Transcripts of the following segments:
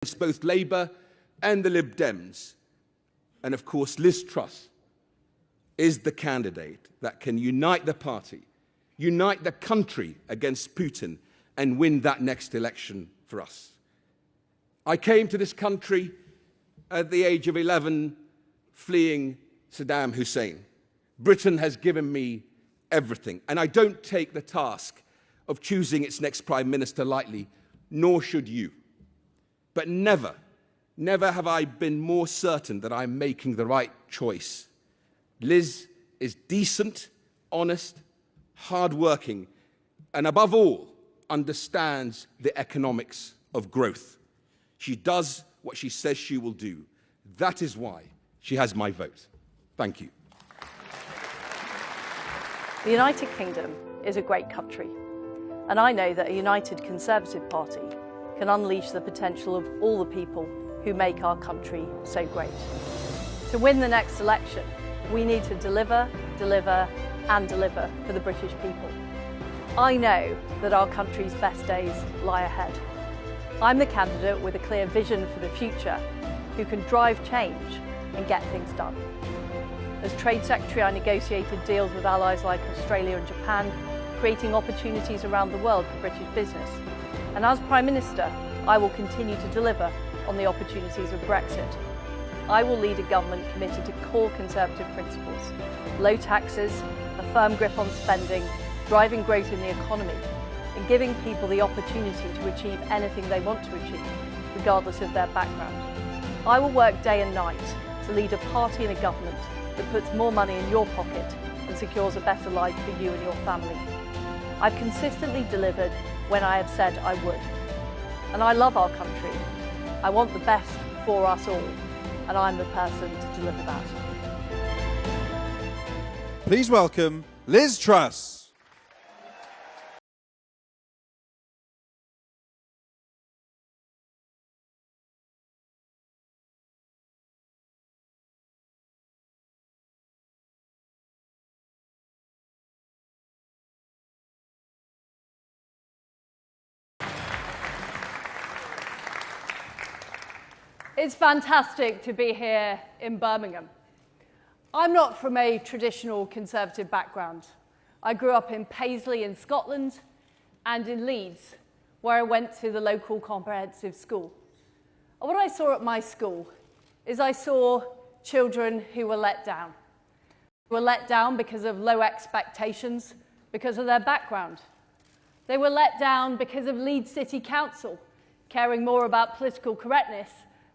against both Labour and the Lib Dems. And of course, Liz Truss is the candidate that can unite the party, unite the country against Putin, and win that next election for us. I came to this country at the age of 11, fleeing Saddam Hussein. Britain has given me everything, and I don't take the task of choosing its next Prime Minister lightly, nor should you. But never have I been more certain that I'm making the right choice. Liz is decent, honest, hard-working, and above all, understands the economics of growth. She does what she says she will do. That is why she has my vote. Thank you. The United Kingdom is a great country, and I know that a united Conservative Party can unleash the potential of all the people who make our country so great. To win the next election, we need to deliver, and deliver for the British people. I know that our country's best days lie ahead. I'm the candidate with a clear vision for the future, who can drive change and get things done. As Trade Secretary, I negotiated deals with allies like Australia and Japan, creating opportunities around the world for British business. And as Prime Minister, I will continue to deliver on the opportunities of Brexit. I will lead a government committed to core Conservative principles: low taxes, a firm grip on spending, driving growth in the economy, and giving people the opportunity to achieve anything they want to achieve, regardless of their background. I will work day and night to lead a party and a government that puts more money in your pocket and secures a better life for you and your family. I've consistently delivered when I have said I would. And I love our country. I want the best for us all, and I'm the person to deliver that. Please welcome Liz Truss. It's fantastic to be here in Birmingham. I'm not from a traditional Conservative background. I grew up in Paisley in Scotland and in Leeds, where I went to the local comprehensive school. And what I saw at my school is I saw children who were let down. They were let down because of low expectations, because of their background. They were let down because of Leeds City Council caring more about political correctness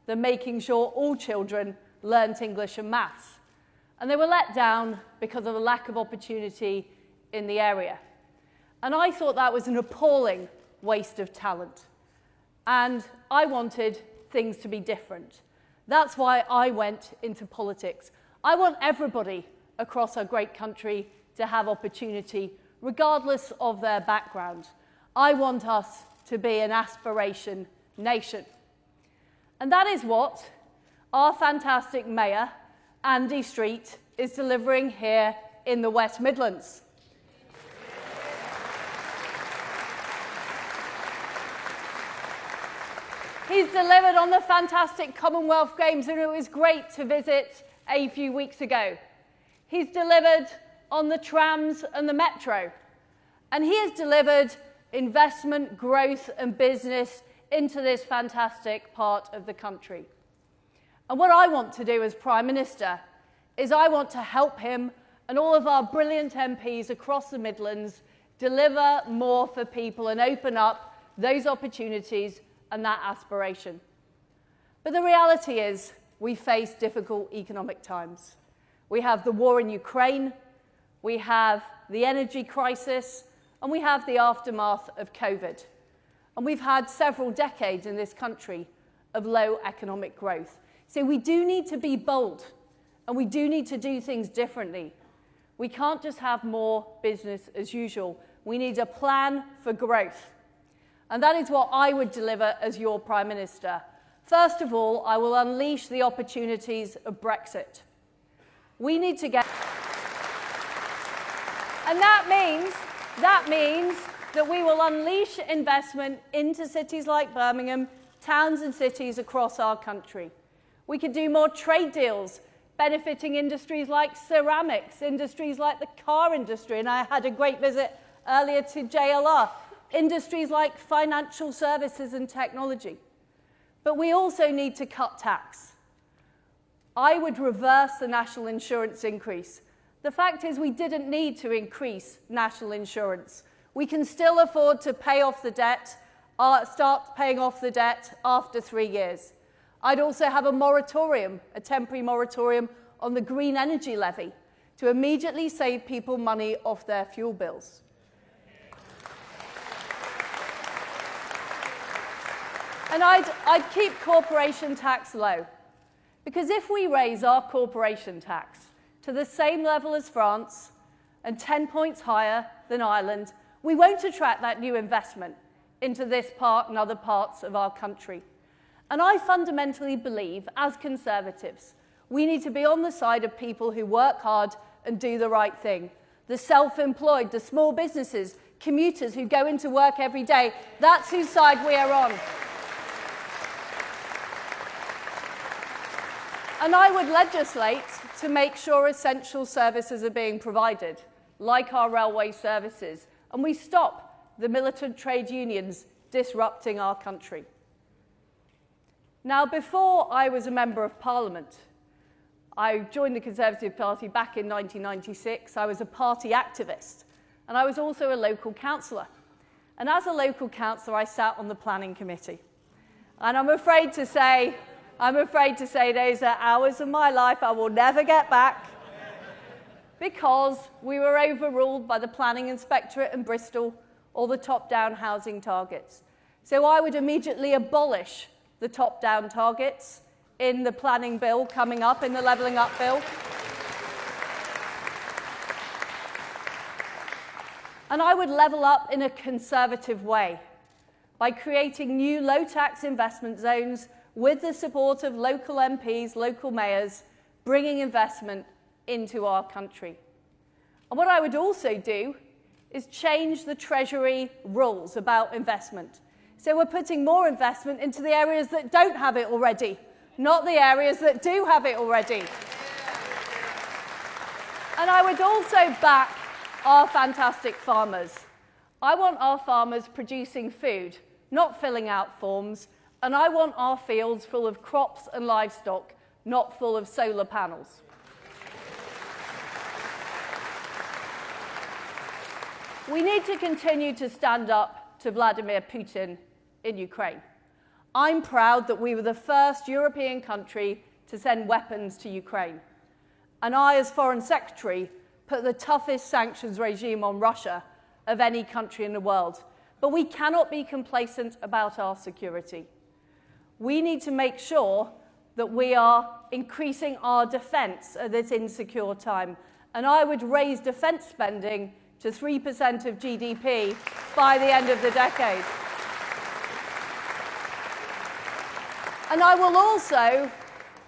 than making sure all children learnt English and maths. And they were let down because of a lack of opportunity in the area. And I thought that was an appalling waste of talent. And I wanted things to be different. That's why I went into politics. I want everybody across our great country to have opportunity, regardless of their background. I want us to be an aspiration nation. And that is what our fantastic Mayor, Andy Street, is delivering here in the West Midlands. He's delivered on the fantastic Commonwealth Games, and it was great to visit a few weeks ago. He's delivered on the trams and the metro. And he has delivered investment, growth and business into this fantastic part of the country. And what I want to do as Prime Minister is I want to help him and all of our brilliant MPs across the Midlands deliver more for people and open up those opportunities and that aspiration. But the reality is we face difficult economic times. We have the war in Ukraine, we have the energy crisis, and we have the aftermath of COVID. And we've had several decades in this country of low economic growth. So we do need to be bold, and we do need to do things differently. We can't just have more business as usual. We need a plan for growth. And that is what I would deliver as your Prime Minister. First of all, I will unleash the opportunities of Brexit. We need to get... And that means that we will unleash investment into cities like Birmingham towns and cities across our country. We could do more trade deals, benefiting industries like ceramics, industries like the car industry, and I had a great visit earlier to JLR, industries like financial services and technology. But we also need to cut tax. I would reverse the national insurance increase. The fact is we didn't need to increase national insurance. We can still afford to pay off the debt, start paying off the debt after 3 years. I'd also have a moratorium, a temporary moratorium on the green energy levy to immediately save people money off their fuel bills. And I'd keep corporation tax low, because if we raise our corporation tax to the same level as France and 10 points higher than Ireland, we won't attract that new investment into this part and other parts of our country. And I fundamentally believe, as Conservatives, we need to be on the side of people who work hard and do the right thing. The self-employed, the small businesses, commuters who go into work every day, that's whose side we are on. And I would legislate to make sure essential services are being provided, like our railway services, and we stop the militant trade unions disrupting our country. Now, before I was a Member of Parliament, I joined the Conservative Party back in 1996. I was a party activist, and I was also a local councillor. And as a local councillor, I sat on the planning committee. And I'm afraid to say those are hours of my life I will never get back, because we were overruled by the planning inspectorate in Bristol or the top-down housing targets. So I would immediately abolish the top-down targets in the planning bill coming up, in the Levelling Up bill. And I would level up in a conservative way by creating new low-tax investment zones with the support of local MPs, local mayors, bringing investment into our country. And what I would also do is change the Treasury rules about investment. So we're putting more investment into the areas that don't have it already, not the areas that do have it already. And I would also back our fantastic farmers. I want our farmers producing food, not filling out forms, and I want our fields full of crops and livestock, not full of solar panels. We need to continue to stand up to Vladimir Putin in Ukraine. I'm proud that we were the first European country to send weapons to Ukraine. And I, as Foreign Secretary, put the toughest sanctions regime on Russia of any country in the world. But we cannot be complacent about our security. We need to make sure that we are increasing our defence at this insecure time. And I would raise defence spending to 3% of GDP by the end of the decade. And I will also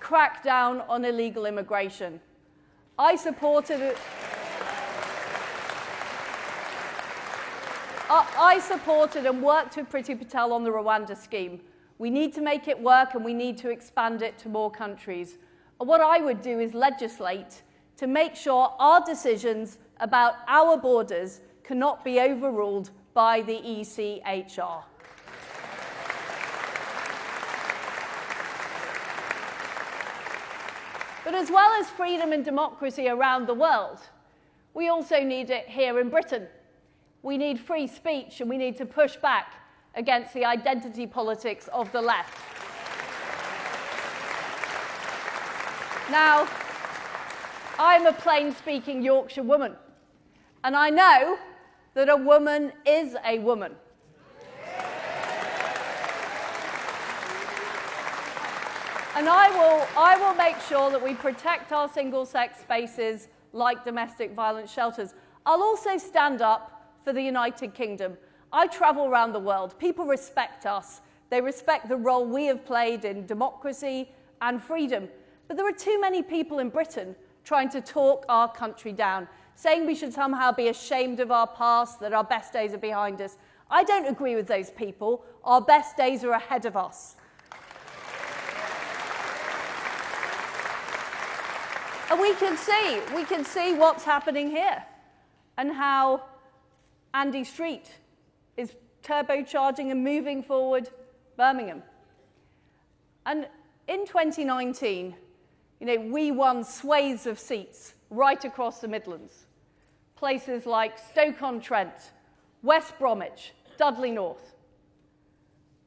crack down on illegal immigration. I supported and worked with Priti Patel on the Rwanda scheme. We need to make it work, and we need to expand it to more countries. And what I would do is legislate to make sure our decisions about our borders cannot be overruled by the ECHR. But as well as freedom and democracy around the world, we also need it here in Britain. We need free speech, and we need to push back against the identity politics of the left. Now, I'm a plain-speaking Yorkshire woman, and I know that a woman is a woman. And I will make sure that we protect our single-sex spaces like domestic violence shelters. I'll also stand up for the United Kingdom. I travel around the world. People respect us. They respect the role we have played in democracy and freedom. But there are too many people in Britain trying to talk our country down, saying we should somehow be ashamed of our past, that our best days are behind us. I don't agree with those people. Our best days are ahead of us. And we can see what's happening here and how Andy Street is turbocharging and moving forward Birmingham. And in 2019, we won swathes of seats right across the Midlands. Places like Stoke-on-Trent, West Bromwich, Dudley North.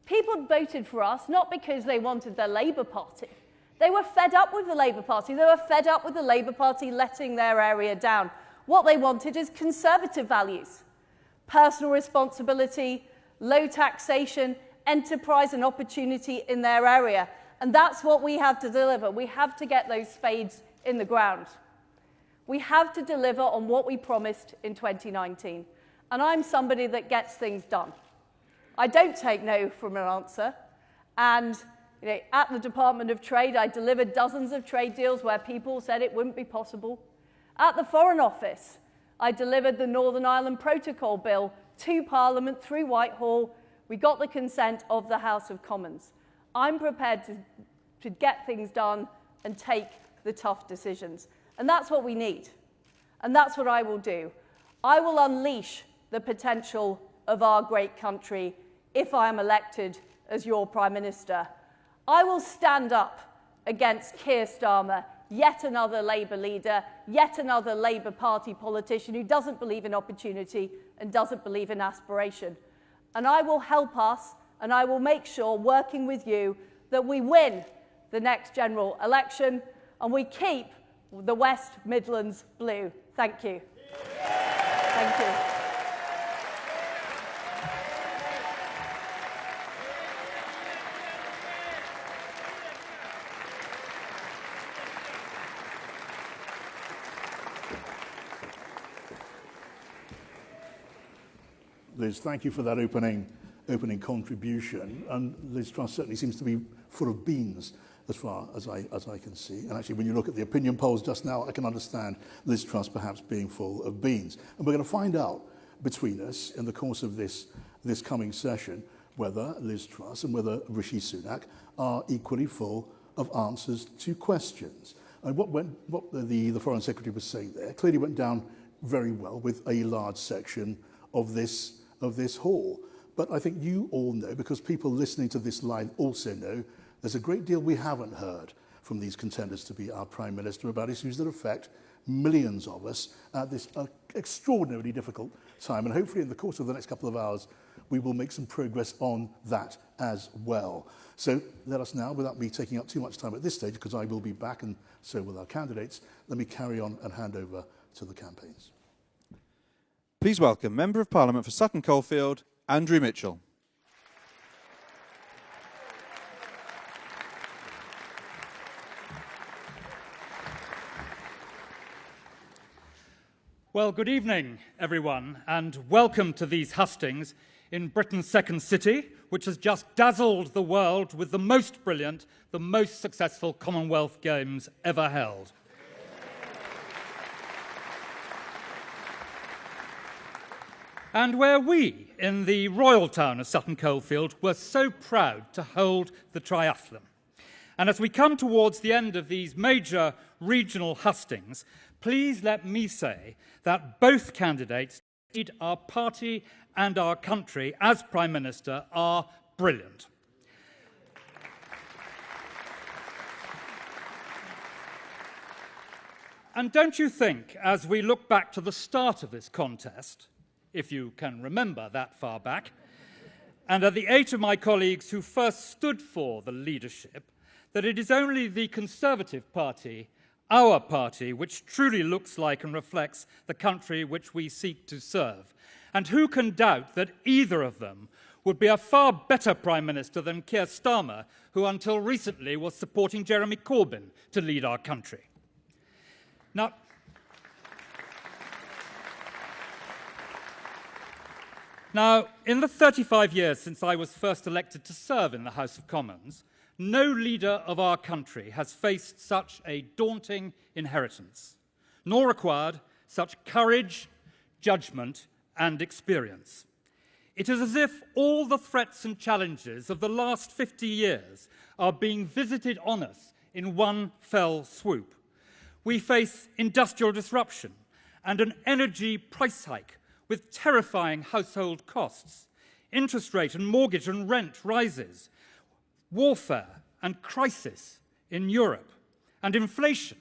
People voted for us not because they wanted the Labour Party. They were fed up with the Labour Party. They were fed up with the Labour Party letting their area down. What they wanted is conservative values. Personal responsibility, low taxation, enterprise and opportunity in their area. And that's what we have to deliver. We have to get those spades in the ground. We have to deliver on what we promised in 2019. And I'm somebody that gets things done. I don't take no from an answer. And at the Department of Trade, I delivered dozens of trade deals where people said it wouldn't be possible. At the Foreign Office, I delivered the Northern Ireland Protocol Bill to Parliament through Whitehall. We got the consent of the House of Commons. I'm prepared to get things done and take the tough decisions. And that's what we need. And that's what I will do. I will unleash the potential of our great country if I am elected as your Prime Minister. I will stand up against Keir Starmer, yet another Labour leader, yet another Labour Party politician who doesn't believe in opportunity and doesn't believe in aspiration. And I will help us, and I will make sure, working with you, that we win the next general election and we keep the West Midlands blue. Thank you. Thank you. Liz, thank you for that opening contribution. And Liz Truss certainly seems to be full of beans as far as I can see. And actually, when you look at the opinion polls just now, I can understand Liz Truss perhaps being full of beans. And we're going to find out between us in the course of this coming session whether Liz Truss and whether Rishi Sunak are equally full of answers to questions. And what the Foreign Secretary was saying there clearly went down very well with a large section of this hall. But I think you all know, because people listening to this live also know, there's a great deal we haven't heard from these contenders to be our Prime Minister about issues that affect millions of us at this extraordinarily difficult time. And hopefully in the course of the next couple of hours, we will make some progress on that as well. So let us now, without me taking up too much time at this stage, because I will be back and so will our candidates, let me carry on and hand over to the campaigns. Please welcome Member of Parliament for Sutton Coldfield, Andrew Mitchell. Well, good evening, everyone, and welcome to these hustings in Britain's second city, which has just dazzled the world with the most brilliant, the most successful Commonwealth Games ever held. And where we, in the royal town of Sutton Coldfield, were so proud to hold the triathlon. And as we come towards the end of these major regional hustings, please let me say that both candidates, our party and our country as Prime Minister, are brilliant. And don't you think, as we look back to the start of this contest, if you can remember that far back, and at the 8 of my colleagues who first stood for the leadership, that it is only the Conservative Party, our party, which truly looks like and reflects the country which we seek to serve. And who can doubt that either of them would be a far better Prime Minister than Keir Starmer, who until recently was supporting Jeremy Corbyn to lead our country. Now, in the 35 years since I was first elected to serve in the House of Commons, no leader of our country has faced such a daunting inheritance, nor required such courage, judgment, and experience. It is as if all the threats and challenges of the last 50 years are being visited on us in one fell swoop. We face industrial disruption and an energy price hike with terrifying household costs, interest rate and mortgage and rent rises, warfare and crisis in Europe, and inflation,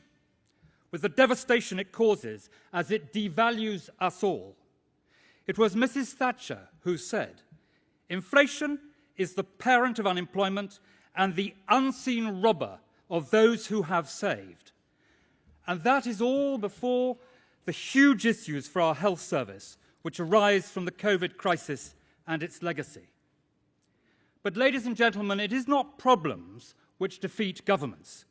with the devastation it causes as it devalues us all. It was Mrs. Thatcher who said, "Inflation is the parent of unemployment and the unseen robber of those who have saved." And that is all before the huge issues for our health service which arise from the COVID crisis and its legacy. But, ladies and gentlemen, it is not problems which defeat governments.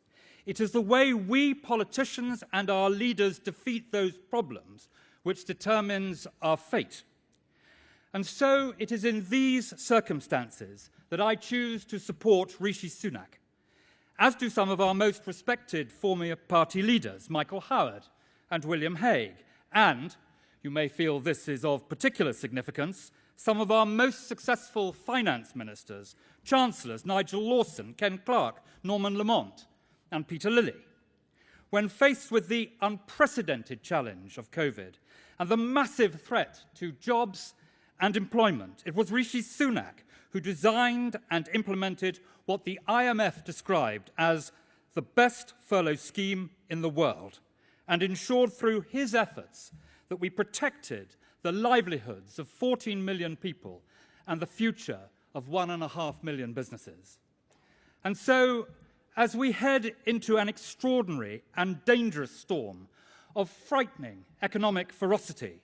It is the way we politicians and our leaders defeat those problems which determines our fate. And so it is in these circumstances that I choose to support Rishi Sunak, as do some of our most respected former party leaders, Michael Howard and William Hague, and, you may feel this is of particular significance, some of our most successful finance ministers, chancellors Nigel Lawson, Ken Clarke, Norman Lamont, and Peter Lilly. When faced with the unprecedented challenge of COVID and the massive threat to jobs and employment, it was Rishi Sunak who designed and implemented what the IMF described as the best furlough scheme in the world, and ensured through his efforts that we protected the livelihoods of 14 million people and the future of 1.5 million businesses. And so, as we head into an extraordinary and dangerous storm of frightening economic ferocity,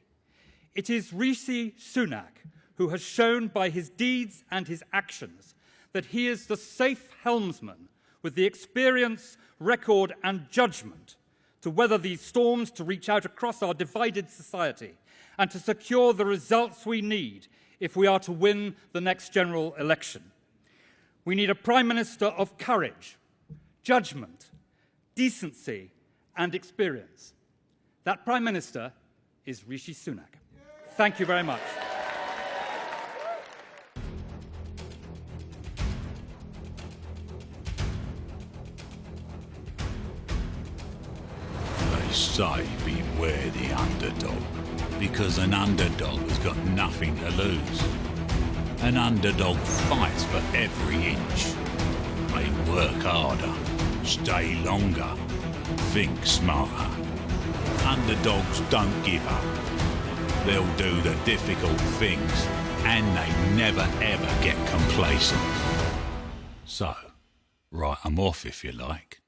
it is Rishi Sunak who has shown by his deeds and his actions that he is the safe helmsman with the experience, record and judgment to weather these storms, to reach out across our divided society and to secure the results we need if we are to win the next general election. We need a Prime Minister of courage, judgment, decency and experience. That Prime Minister is Rishi Sunak. Thank you very much. They say beware the underdog, because an underdog has got nothing to lose. An underdog fights for every inch. They work harder, stay longer, think smarter. Underdogs don't give up. They'll do the difficult things, and they never ever get complacent. So, write 'em off if you like.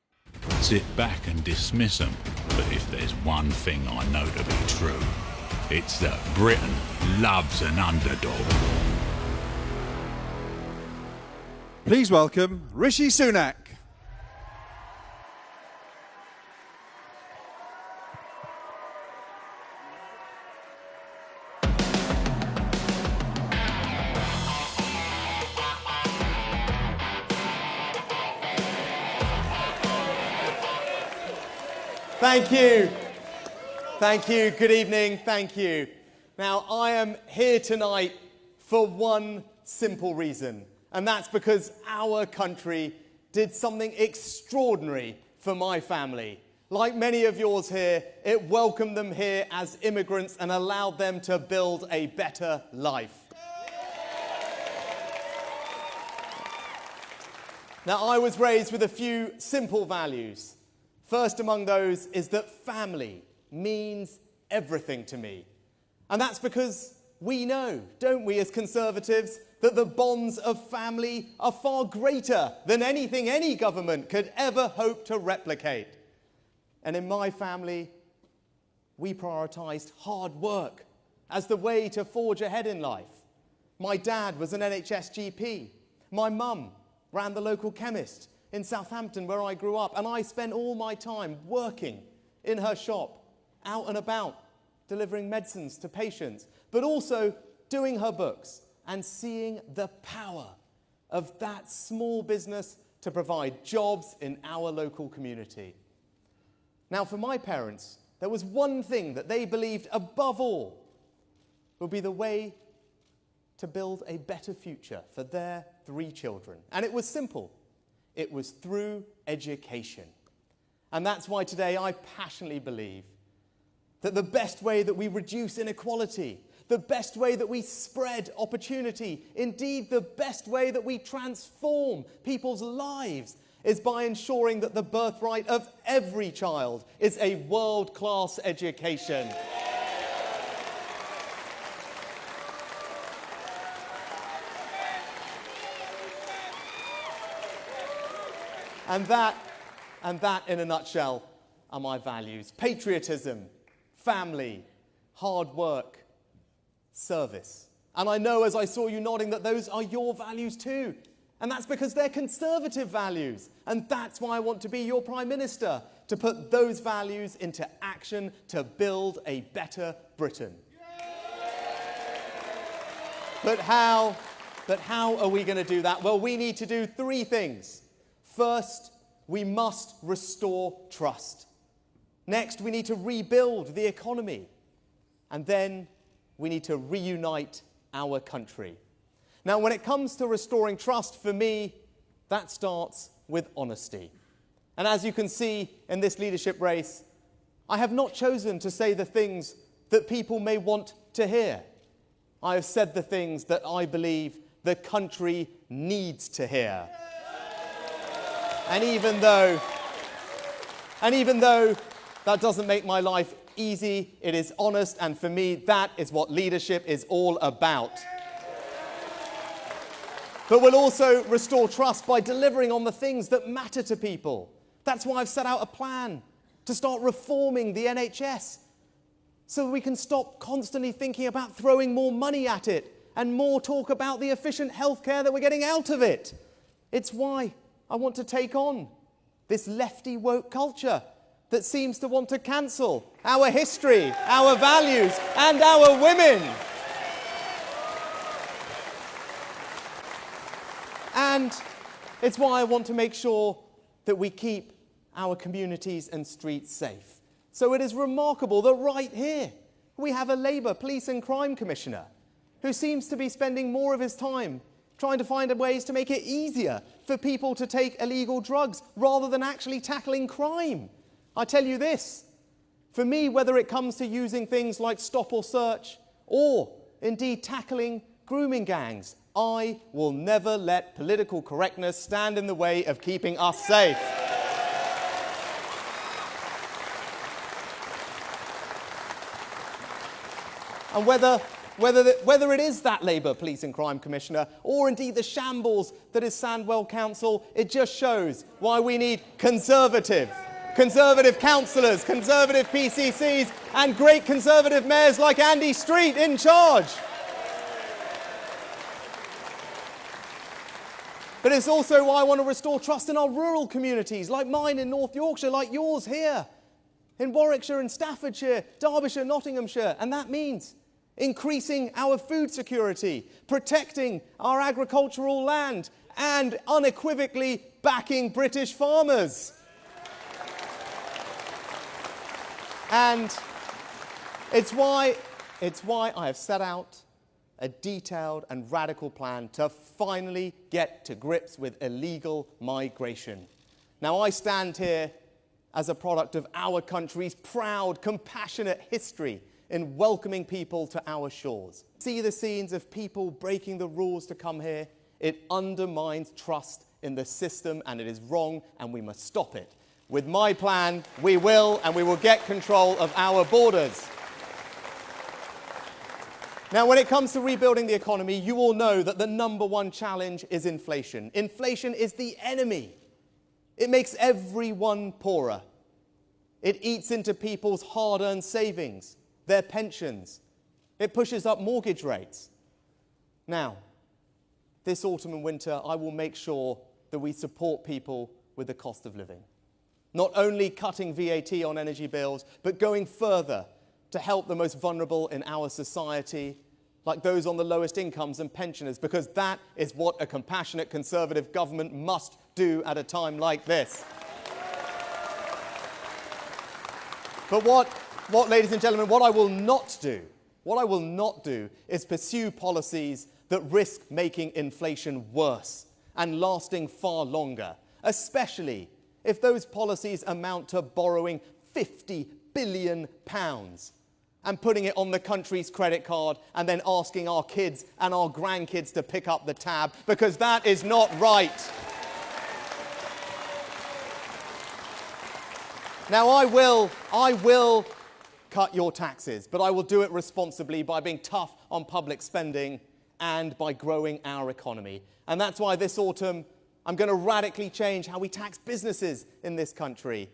Sit back and dismiss 'em, but if there's one thing I know to be true, it's that Britain loves an underdog. Please welcome Rishi Sunak. Thank you. Thank you. Good evening. Thank you. Now, I am here tonight for one simple reason, and that's because our country did something extraordinary for my family. Like many of yours here, it welcomed them here as immigrants and allowed them to build a better life. Now, I was raised with a few simple values. First among those is that family means everything to me. And that's because we know, don't we, as Conservatives, that the bonds of family are far greater than anything any government could ever hope to replicate. And in my family, we prioritised hard work as the way to forge ahead in life. My dad was an NHS GP. My mum ran the local chemist in Southampton, where I grew up, and I spent all my time working in her shop, out and about, delivering medicines to patients, but also doing her books and seeing the power of that small business to provide jobs in our local community. Now, for my parents, there was one thing that they believed above all would be the way to build a better future for their 3 children. And it was simple. It was through education. And that's why today I passionately believe that the best way that we reduce inequality, the best way that we spread opportunity, indeed the best way that we transform people's lives is by ensuring that the birthright of every child is a world-class education. And that, in a nutshell, are my values. Patriotism, family, hard work, service. And I know, as I saw you nodding, that those are your values too. And that's because they're Conservative values. And that's why I want to be your Prime Minister, to put those values into action to build a better Britain. But how are we going to do that? Well, we need to do 3 things. First, we must restore trust. Next, we need to rebuild the economy. And then we need to reunite our country. Now, when it comes to restoring trust, for me, that starts with honesty. And as you can see in this leadership race, I have not chosen to say the things that people may want to hear. I have said the things that I believe the country needs to hear. And even though that doesn't make my life easy, it is honest, and for me, that is what leadership is all about. But we'll also restore trust by delivering on the things that matter to people. That's why I've set out a plan to start reforming the NHS, so that we can stop constantly thinking about throwing more money at it and more talk about the efficient healthcare that we're getting out of it. It's why I want to take on this lefty woke culture that seems to want to cancel our history, our values, and our women. And it's why I want to make sure that we keep our communities and streets safe. So it is remarkable that right here we have a Labour Police and Crime Commissioner who seems to be spending more of his time trying to find ways to make it easier for people to take illegal drugs rather than actually tackling crime. I tell you this, for me, whether it comes to using things like stop or search or indeed tackling grooming gangs, I will never let political correctness stand in the way of keeping us safe. And whether it is that Labour Police and Crime Commissioner or indeed the shambles that is Sandwell Council, it just shows why we need Conservative councillors, Conservative PCCs and great Conservative mayors like Andy Street in charge. But it's also why I want to restore trust in our rural communities, like mine in North Yorkshire, like yours here, in Warwickshire and Staffordshire, Derbyshire, Nottinghamshire. And that means increasing our food security, protecting our agricultural land, and unequivocally backing British farmers. And it's why I have set out a detailed and radical plan to finally get to grips with illegal migration. Now, I stand here as a product of our country's proud, compassionate history in welcoming people to our shores. See the scenes of people breaking the rules to come here? It undermines trust in the system, and it is wrong, and we must stop it. With my plan, we will, and we will get control of our borders. Now, when it comes to rebuilding the economy, you all know that the #1 challenge is inflation. Inflation is the enemy. It makes everyone poorer. It eats into people's hard-earned savings, their pensions. It pushes up mortgage rates. Now, this autumn and winter, I will make sure that we support people with the cost of living. Not only cutting VAT on energy bills, but going further to help the most vulnerable in our society, like those on the lowest incomes and pensioners, because that is what a compassionate Conservative government must do at a time like this. But what, ladies and gentlemen, what I will not do is pursue policies that risk making inflation worse and lasting far longer, especially if those policies amount to borrowing £50 billion and putting it on the country's credit card and then asking our kids and our grandkids to pick up the tab, because that is not right. Now, I will cut your taxes, but I will do it responsibly by being tough on public spending and by growing our economy. And that's why this autumn I'm going to radically change how we tax businesses in this country,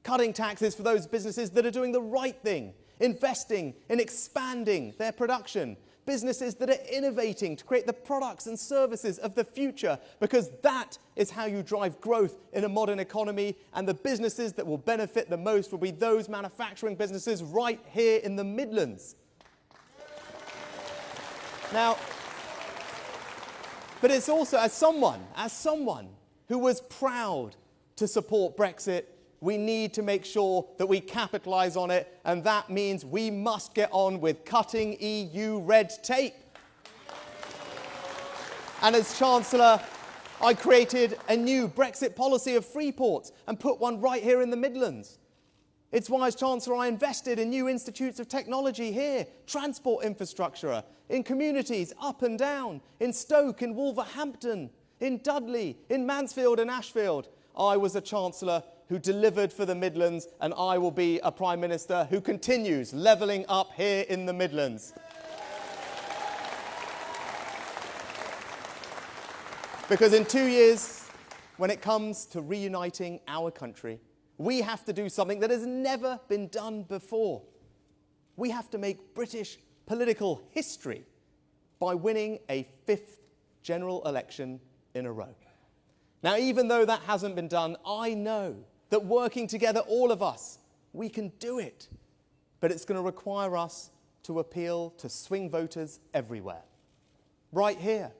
cutting taxes for those businesses that are doing the right thing, investing in expanding their production, businesses that are innovating to create the products and services of the future, because that is how you drive growth in a modern economy, and the businesses that will benefit the most will be those manufacturing businesses right here in the Midlands. Now, but it's also, as someone who was proud to support Brexit, we need to make sure that we capitalise on it, and that means we must get on with cutting EU red tape. And as Chancellor, I created a new Brexit policy of free ports and put one right here in the Midlands. It's why, as Chancellor, I invested in new institutes of technology here, transport infrastructure, in communities up and down, in Stoke, in Wolverhampton, in Dudley, in Mansfield and Ashfield. I was a Chancellor who delivered for the Midlands, and I will be a Prime Minister who continues levelling up here in the Midlands. Because in 2 years, when it comes to reuniting our country, we have to do something that has never been done before. We have to make British political history by winning a 5th general election in a row. Now, even though that hasn't been done, I know that working together, all of us, we can do it. But it's going to require us to appeal to swing voters everywhere. Right here,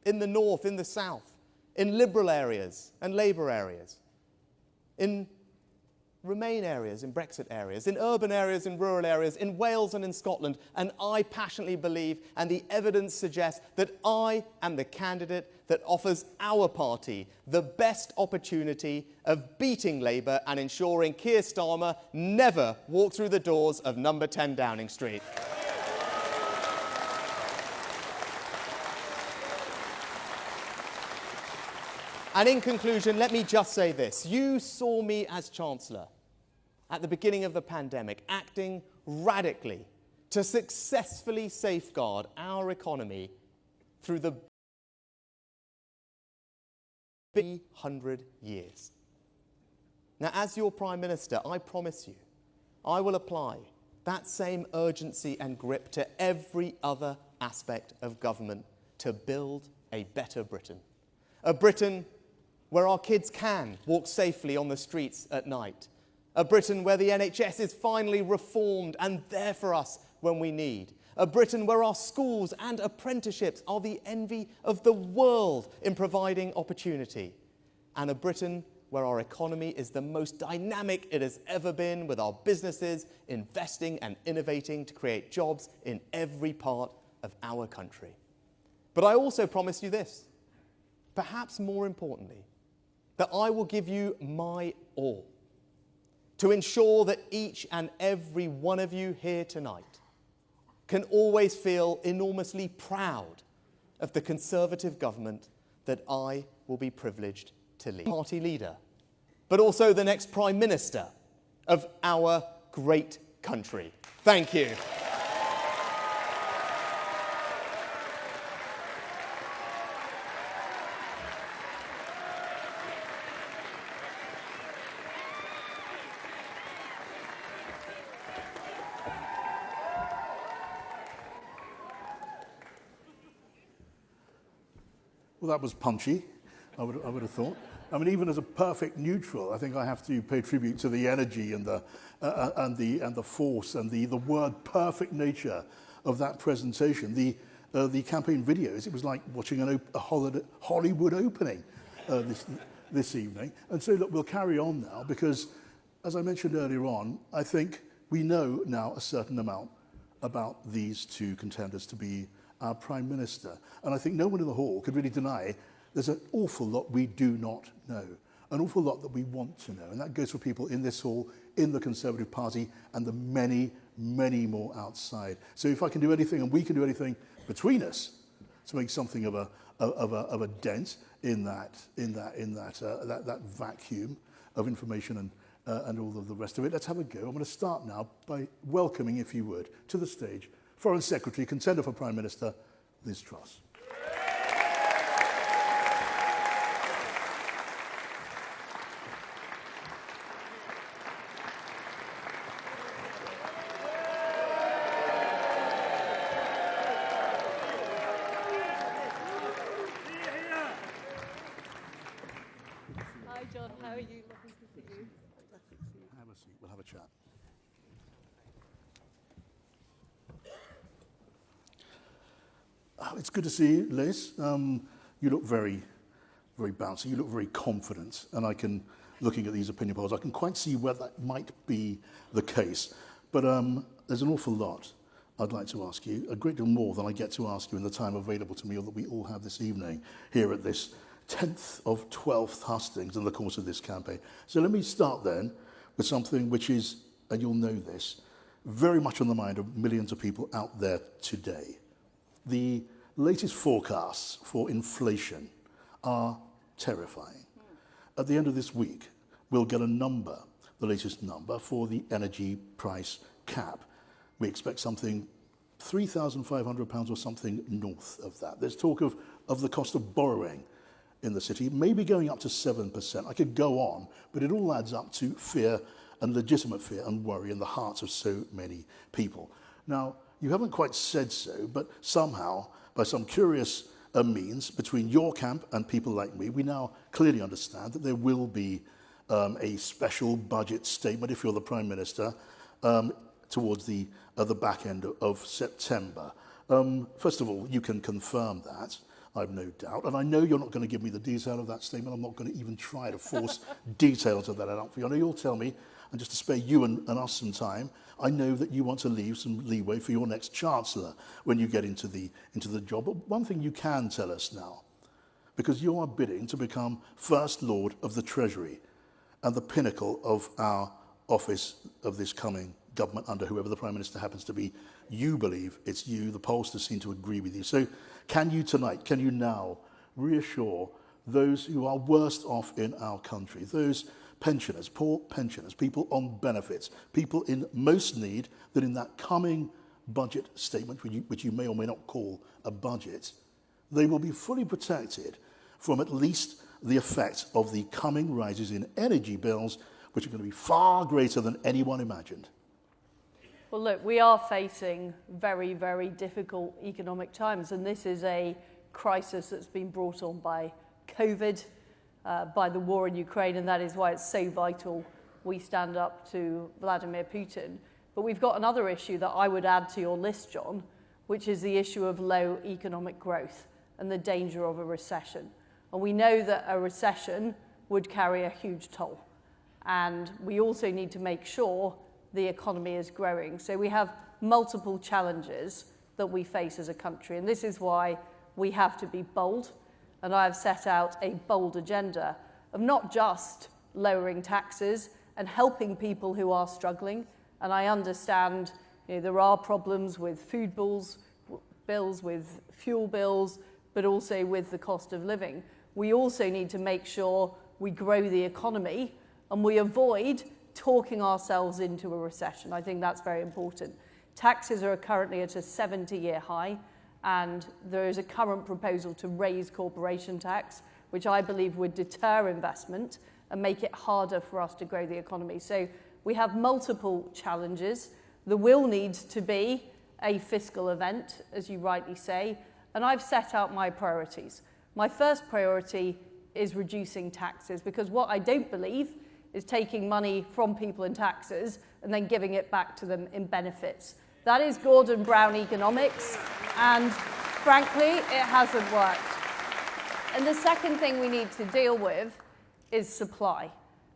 in the north, in the south, in Liberal areas and Labour areas, in Remain areas, in Brexit areas, in urban areas, in rural areas, in Wales and in Scotland. And I passionately believe, and the evidence suggests, that I am the candidate that offers our party the best opportunity of beating Labour and ensuring Keir Starmer never walks through the doors of number 10 Downing Street. And in conclusion, let me just say this. You saw me as Chancellor at the beginning of the pandemic acting radically to successfully safeguard our economy through the 300 years. Now, as your Prime Minister, I promise you, I will apply that same urgency and grip to every other aspect of government to build a better Britain. A Britain where our kids can walk safely on the streets at night. A Britain where the NHS is finally reformed and there for us when we need. A Britain where our schools and apprenticeships are the envy of the world in providing opportunity. And a Britain where our economy is the most dynamic it has ever been, with our businesses investing and innovating to create jobs in every part of our country. But I also promise you this, perhaps more importantly, that I will give you my all to ensure that each and every one of you here tonight can always feel enormously proud of the Conservative government that I will be privileged to lead. Party leader, but also the next Prime Minister of our great country. Thank you. Well, that was punchy, I would have thought. I mean, even as a perfect neutral, I think I have to pay tribute to the energy and the force and the word perfect nature of that presentation. The campaign videos, it was like watching a Hollywood opening this evening. And so, look, we'll carry on now because, as I mentioned earlier on, I think we know now a certain amount about these two contenders to be our Prime Minister. And I think no one in the hall could really deny there's an awful lot we do not know, an awful lot that we want to know. And that goes for people in this hall, in the Conservative Party, and the many, many more outside. So if I can do anything, and we can do anything between us to make something of a dent in that vacuum of information and all of the rest of it, let's have a go. I'm going to start now by welcoming, if you would, to the stage, Foreign Secretary, contender for Prime Minister, Liz Truss. Hi, John. How are you? Lovely to see you. Have a seat. We'll have a chat. It's good to see you, Liz. You look very, very bouncy. You look very confident. And I can, looking at these opinion polls, I can quite see where that might be the case. But there's an awful lot I'd like to ask you, a great deal more than I get to ask you in the time available to me or that we all have this evening here at this 10th of 12th hustings in the course of this campaign. So let me start then with something which is, and you'll know this, very much on the mind of millions of people out there today. The latest forecasts for inflation are terrifying. At the end of this week, we'll get a number, the latest number, for the energy price cap. We expect something £3,500 or something north of that. There's talk of the cost of borrowing in the city, maybe going up to 7%. I could go on, but it all adds up to fear and legitimate fear and worry in the hearts of so many people. Now, you haven't quite said so, but somehow, by some curious means, between your camp and people like me, we now clearly understand that there will be a special budget statement, if you're the Prime Minister, towards the back end of September. First of all, you can confirm that, I've no doubt. And I know you're not going to give me the detail of that statement. I'm not going to even try to force details of that out for you. I know you'll tell me, and just to spare you and us some time, I know that you want to leave some leeway for your next Chancellor when you get into the job. But one thing you can tell us now, because you are bidding to become First Lord of the Treasury and the pinnacle of our office of this coming government under whoever the Prime Minister happens to be, you believe it's you. The pollsters seem to agree with you. So can you tonight, can you now reassure those who are worst off in our country, those pensioners, poor pensioners, people on benefits, people in most need, that in that coming budget statement, which you may or may not call a budget, they will be fully protected from at least the effects of the coming rises in energy bills, which are going to be far greater than anyone imagined? Well, look, we are facing very, very difficult economic times, and this is a crisis that's been brought on by COVID, by the war in Ukraine, and that is why it's so vital we stand up to Vladimir Putin. But we've got another issue that I would add to your list, John, which is the issue of low economic growth and the danger of a recession. And we know that a recession would carry a huge toll. And we also need to make sure the economy is growing. So we have multiple challenges that we face as a country. And this is why we have to be bold. And I have set out a bold agenda of not just lowering taxes and helping people who are struggling. And I understand there are problems with food bills, with fuel bills, but also with the cost of living. We also need to make sure we grow the economy and we avoid talking ourselves into a recession. I think that's very important. Taxes are currently at a 70-year high, and there is a current proposal to raise corporation tax, which I believe would deter investment and make it harder for us to grow the economy. So we have multiple challenges. There will need to be a fiscal event, as you rightly say, and I've set out my priorities. My first priority is reducing taxes, because what I don't believe is taking money from people in taxes and then giving it back to them in benefits. That is Gordon Brown economics, and frankly, it hasn't worked. And the second thing we need to deal with is supply,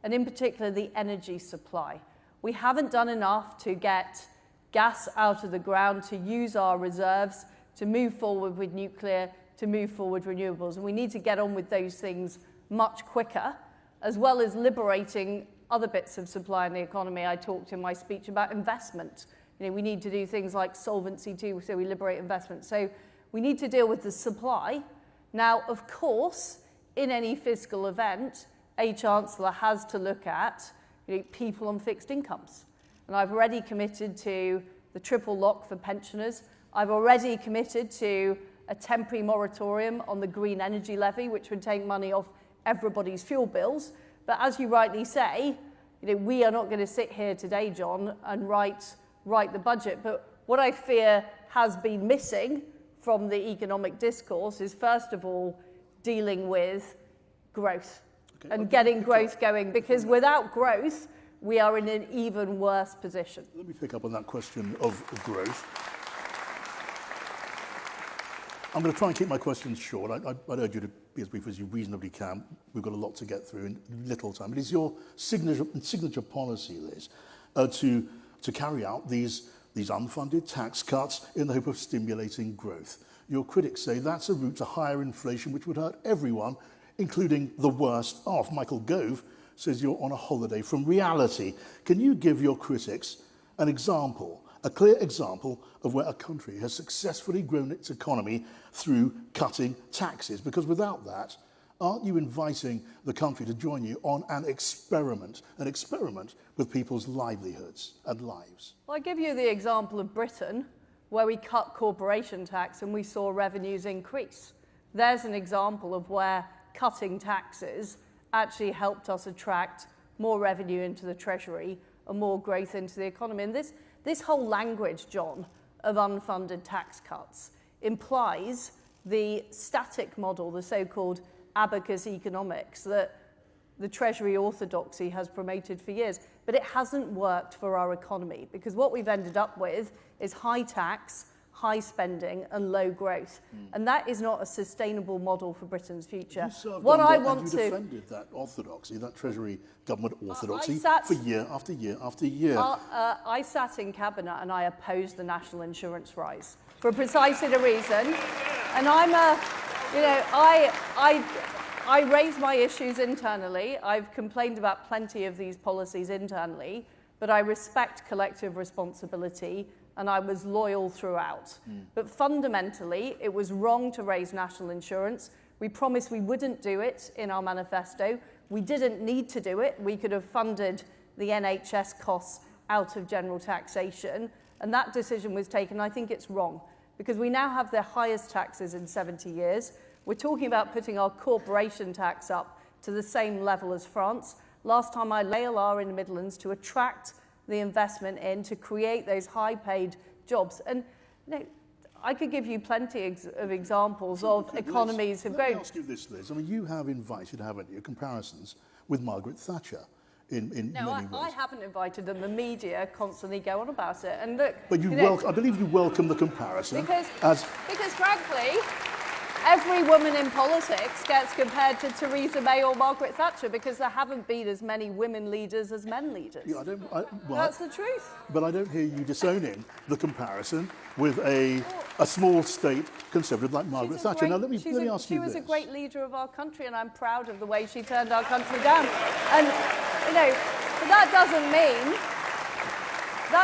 and in particular the energy supply. We haven't done enough to get gas out of the ground, to use our reserves, to move forward with nuclear, to move forward with renewables. And we need to get on with those things much quicker, as well as liberating other bits of supply in the economy. I talked in my speech about investment. You know, we need to do things like Solvency II, so we liberate investment. So we need to deal with the supply. Now, of course, in any fiscal event, a chancellor has to look at people on fixed incomes. And I've already committed to the triple lock for pensioners. I've already committed to a temporary moratorium on the green energy levy, which would take money off everybody's fuel bills. But as you rightly say, we are not going to sit here today, John, and write the budget. But what I fear has been missing from the economic discourse is, first of all, dealing with growth and getting growth going, because without growth, we are in an even worse position. Let me pick up on that question of growth. I'm going to try and keep my questions short. I'd urge you to be as brief as you reasonably can. We've got a lot to get through in little time. It is your signature policy, Liz, to carry out these unfunded tax cuts in the hope of stimulating growth. Your critics say that's a route to higher inflation, which would hurt everyone, including the worst off. Michael Gove says you're on a holiday from reality. Can you give your critics an example, a clear example of where a country has successfully grown its economy through cutting taxes? Because without that, aren't you inviting the country to join you on an experiment with people's livelihoods and lives? Well, I give you the example of Britain, where we cut corporation tax and we saw revenues increase. There's an example of where cutting taxes actually helped us attract more revenue into the Treasury and more growth into the economy. And this whole language, John, of unfunded tax cuts implies the static model, the so-called abacus economics that the Treasury orthodoxy has promoted for years. But it hasn't worked for our economy, because what we've ended up with is high tax, high spending and low growth. And that is not a sustainable model for Britain's future. What I want to... You defended that orthodoxy, that Treasury government orthodoxy, for year after year after year. I sat in Cabinet and I opposed the national insurance rise for precisely the reason. And I raise my issues internally. I've complained about plenty of these policies internally, but I respect collective responsibility and I was loyal throughout. But fundamentally, it was wrong to raise national insurance. We promised we wouldn't do it in our manifesto. We didn't need to do it. We could have funded the NHS costs out of general taxation, and that decision was taken. I think it's wrong, because we now have the highest taxes in 70 years. We're talking about putting our corporation tax up to the same level as France. Last time I LALR in the Midlands to attract the investment in, to create those high-paid jobs. And I could give you plenty of examples of economies have grown. Let me ask you this, Liz. I mean, you have invited, haven't you, comparisons with Margaret Thatcher in many ways. No, I haven't invited them. The media constantly go on about it. And look, but I believe you welcome the comparison. Because frankly, every woman in politics gets compared to Theresa May or Margaret Thatcher, because there haven't been as many women leaders as men leaders. Yeah, that's the truth. But I don't hear you disowning the comparison with a small state conservative like Margaret Thatcher. Now, let me ask you this. She was a great leader of our country, and I'm proud of the way she turned our country down. And, but that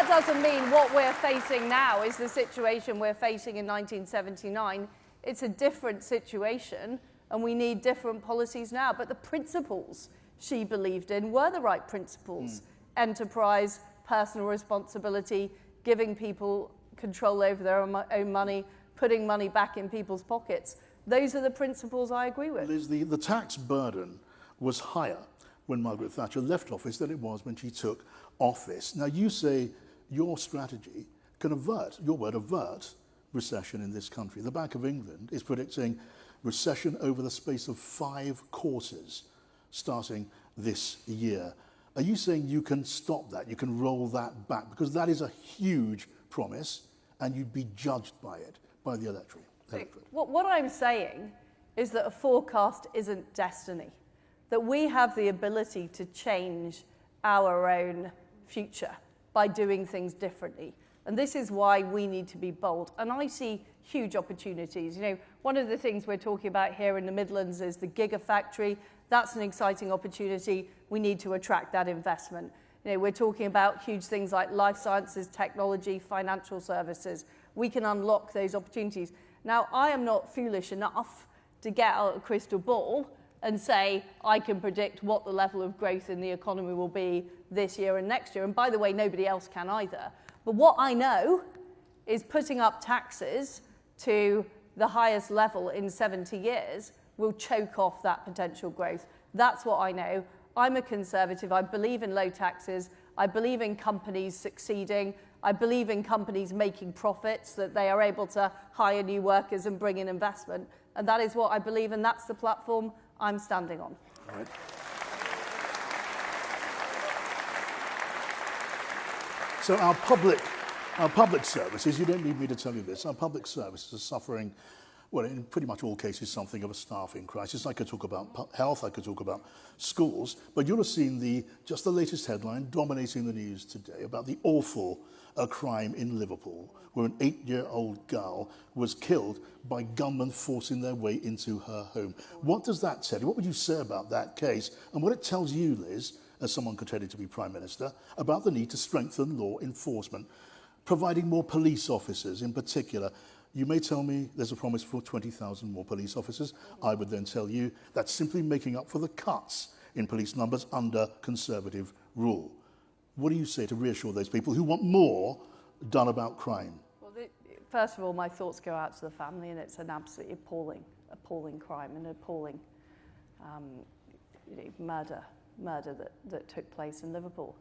doesn't mean what we're facing now is the situation we're facing in 1979. It's a different situation, and we need different policies now. But the principles she believed in were the right principles. Enterprise, personal responsibility, giving people control over their own money, putting money back in people's pockets. Those are the principles I agree with. Liz, the tax burden was higher when Margaret Thatcher left office than it was when she took office. Now, you say your strategy can avert recession in this country. The Bank of England is predicting recession over the space of 5 quarters starting this year. Are you saying you can stop that, you can roll that back? Because that is a huge promise, and you'd be judged by it, by the electorate. What I'm saying is that a forecast isn't destiny, that we have the ability to change our own future by doing things differently. And this is why we need to be bold. And I see huge opportunities. You know, one of the things we're talking about here in the Midlands is the gigafactory. That's an exciting opportunity. We need to attract that investment. You know, we're talking about huge things like life sciences, technology, financial services. We can unlock those opportunities. Now, I am not foolish enough to get out a crystal ball and say I can predict what the level of growth in the economy will be this year and next year. And by the way, nobody else can either. But what I know is putting up taxes to the highest level in 70 years will choke off that potential growth. That's what I know. I'm a Conservative. I believe in low taxes. I believe in companies succeeding. I believe in companies making profits, that they are able to hire new workers and bring in investment. And that is what I believe, and that's the platform I'm standing on. All right. So our public services, you don't need me to tell you this, our public services are suffering, well, in pretty much all cases, something of a staffing crisis. I could talk about health, I could talk about schools, but you'll have seen just the latest headline dominating the news today about the awful crime in Liverpool, where an 8-year-old girl was killed by gunmen forcing their way into her home. What does that tell you? What would you say about that case? And what it tells you, Liz, as someone contending to be Prime Minister, about the need to strengthen law enforcement, providing more police officers in particular. You may tell me there's a promise for 20,000 more police officers. I would then tell you that's simply making up for the cuts in police numbers under Conservative rule. What do you say to reassure those people who want more done about crime? Well, first of all, my thoughts go out to the family, and it's an absolutely appalling crime, and appalling murder that took place in Liverpool.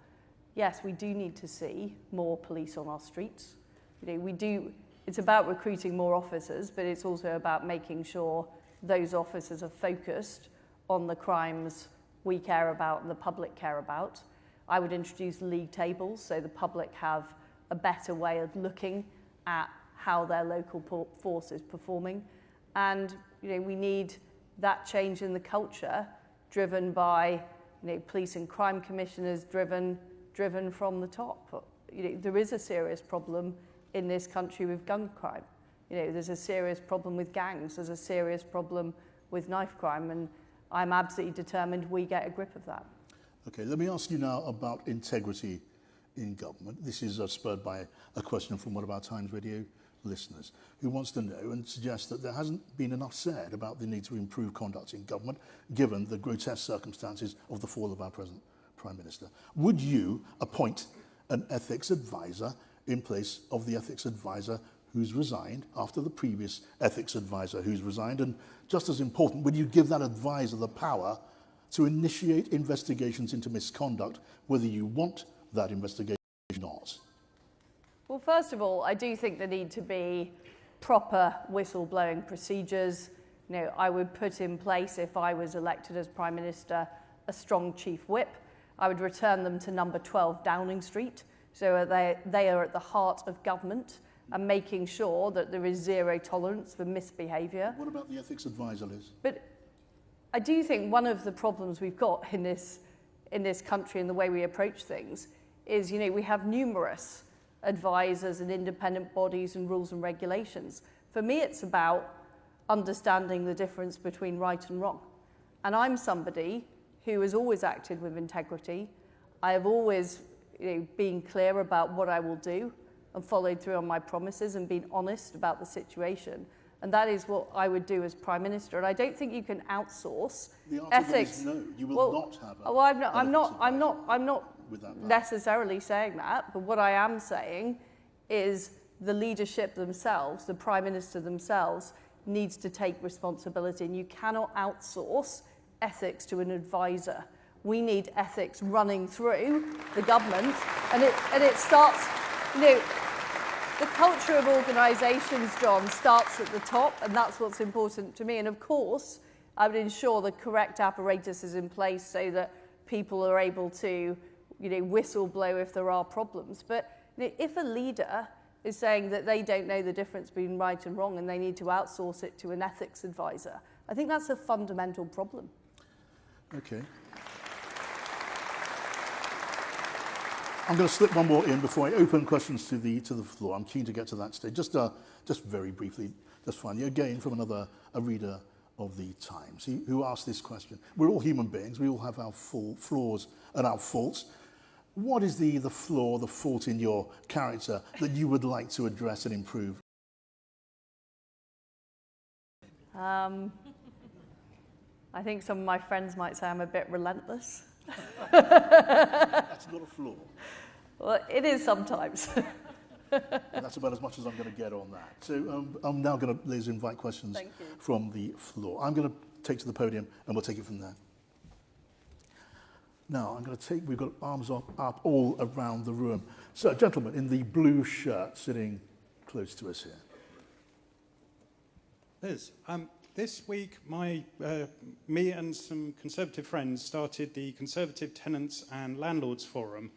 Yes, we do need to see more police on our streets. It's about recruiting more officers, but it's also about making sure those officers are focused on the crimes we care about and the public care about. I would introduce league tables so the public have a better way of looking at how their local force is performing. And we need that change in the culture driven by police and crime commissioners, driven from the top. There is a serious problem in this country with gun crime. There's a serious problem with gangs. There's a serious problem with knife crime, and I'm absolutely determined we get a grip of that. Okay, let me ask you now about integrity in government. This is spurred by a question from one of our Times Radio listeners who wants to know and suggests that there hasn't been enough said about the need to improve conduct in government given the grotesque circumstances of the fall of our present Prime Minister. Would you appoint an ethics advisor in place of the ethics advisor who's resigned after the previous ethics advisor who's resigned? And just as important, would you give that advisor the power to initiate investigations into misconduct, whether you want that investigation or not? Well, first of all, I do think there need to be proper whistleblowing procedures. I would put in place, if I was elected as Prime Minister, a strong chief whip. I would return them to number 12 Downing Street, so they are at the heart of government and making sure that there is zero tolerance for misbehaviour. What about the ethics advisor, Liz? But I do think one of the problems we've got in this country and the way we approach things is, we have numerous advisors and independent bodies and rules and regulations. For me, it's about understanding the difference between right and wrong. And I'm somebody who has always acted with integrity. I have always been clear about what I will do and followed through on my promises and been honest about the situation. And that is what I would do as Prime Minister. And I don't think you can outsource ethics. Is no, you will not have a I'm not necessarily saying that, but what I am saying is the leadership themselves, the Prime Minister themselves, needs to take responsibility, and you cannot outsource ethics to an advisor. We need ethics running through the government, and it starts, the culture of organisations, John, starts at the top, and that's what's important to me. And of course, I would ensure the correct apparatus is in place so that people are able to, whistle-blow if there are problems. But if a leader is saying that they don't know the difference between right and wrong and they need to outsource it to an ethics advisor, I think that's a fundamental problem. Okay. I'm going to slip one more in before I open questions to the floor. I'm keen to get to that stage. Just very briefly, just finally, again from a reader of the Times who asked this question. We're all human beings. We all have our flaws and our faults. What is the flaw, the fault in your character that you would like to address and improve? I think some of my friends might say I'm a bit relentless. That's not a flaw. Well, it is sometimes. And that's about as much as I'm going to get on that. So I'm now going to, Liz, invite questions from the floor. I'm going to take to the podium and we'll take it from there. Now, I'm going to take, we've got arms up all around the room. So, gentleman in the blue shirt sitting close to us here. Liz, this week me and some Conservative friends started the Conservative Tenants and Landlords Forum.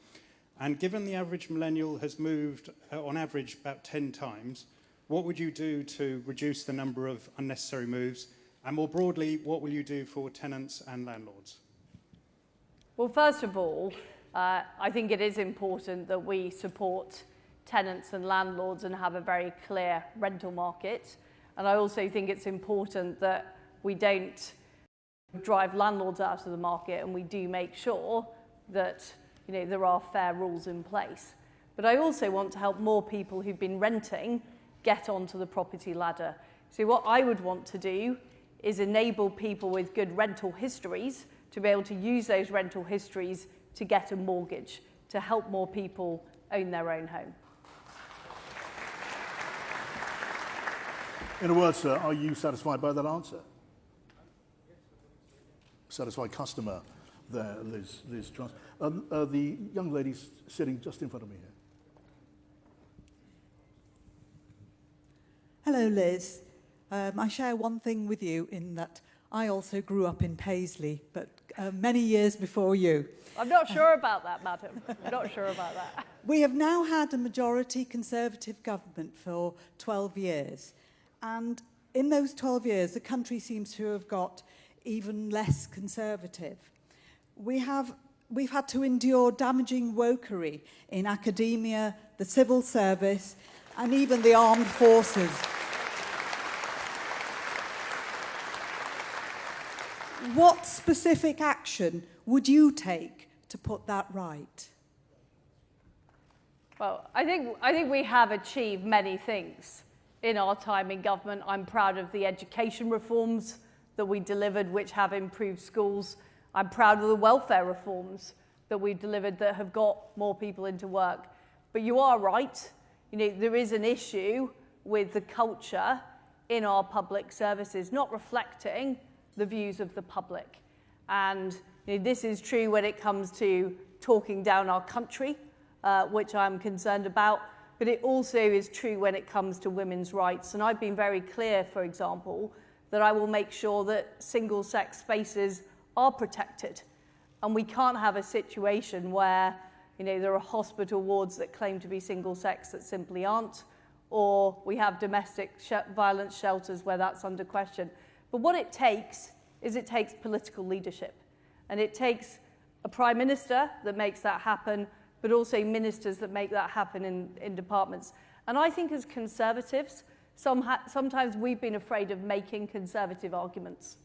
And given the average millennial has moved on average about 10 times, what would you do to reduce the number of unnecessary moves? And more broadly, what will you do for tenants and landlords? Well, first of all, I think it is important that we support tenants and landlords and have a very clear rental market. And I also think it's important that we don't drive landlords out of the market and we do make sure that there are fair rules in place. But I also want to help more people who've been renting get onto the property ladder. So what I would want to do is enable people with good rental histories to be able to use those rental histories to get a mortgage, to help more people own their own home. In a word, sir, are you satisfied by that answer? Satisfied customer there, Liz Truss. The young lady sitting just in front of me here. Hello, Liz. I share one thing with you in that I also grew up in Paisley, but many years before you. I'm not sure about that, madam. I'm not sure about that. We have now had a majority Conservative government for 12 years. And in those 12 years, the country seems to have got even less Conservative. We've had to endure damaging wokery in academia, the civil service, and even the armed forces. What specific action would you take to put that right? Well, I think we have achieved many things in our time in government. I'm proud of the education reforms that we delivered, which have improved schools. I'm proud of the welfare reforms that we've delivered that have got more people into work. But you are right. There is an issue with the culture in our public services not reflecting the views of the public. And this is true when it comes to talking down our country, which I'm concerned about, but it also is true when it comes to women's rights. And I've been very clear, for example, that I will make sure that single-sex spaces are protected. And we can't have a situation where there are hospital wards that claim to be single-sex that simply aren't, or we have domestic violence shelters where that's under question. But what it takes political leadership. And it takes a Prime Minister that makes that happen, but also ministers that make that happen in departments. And I think as Conservatives, sometimes we've been afraid of making Conservative arguments.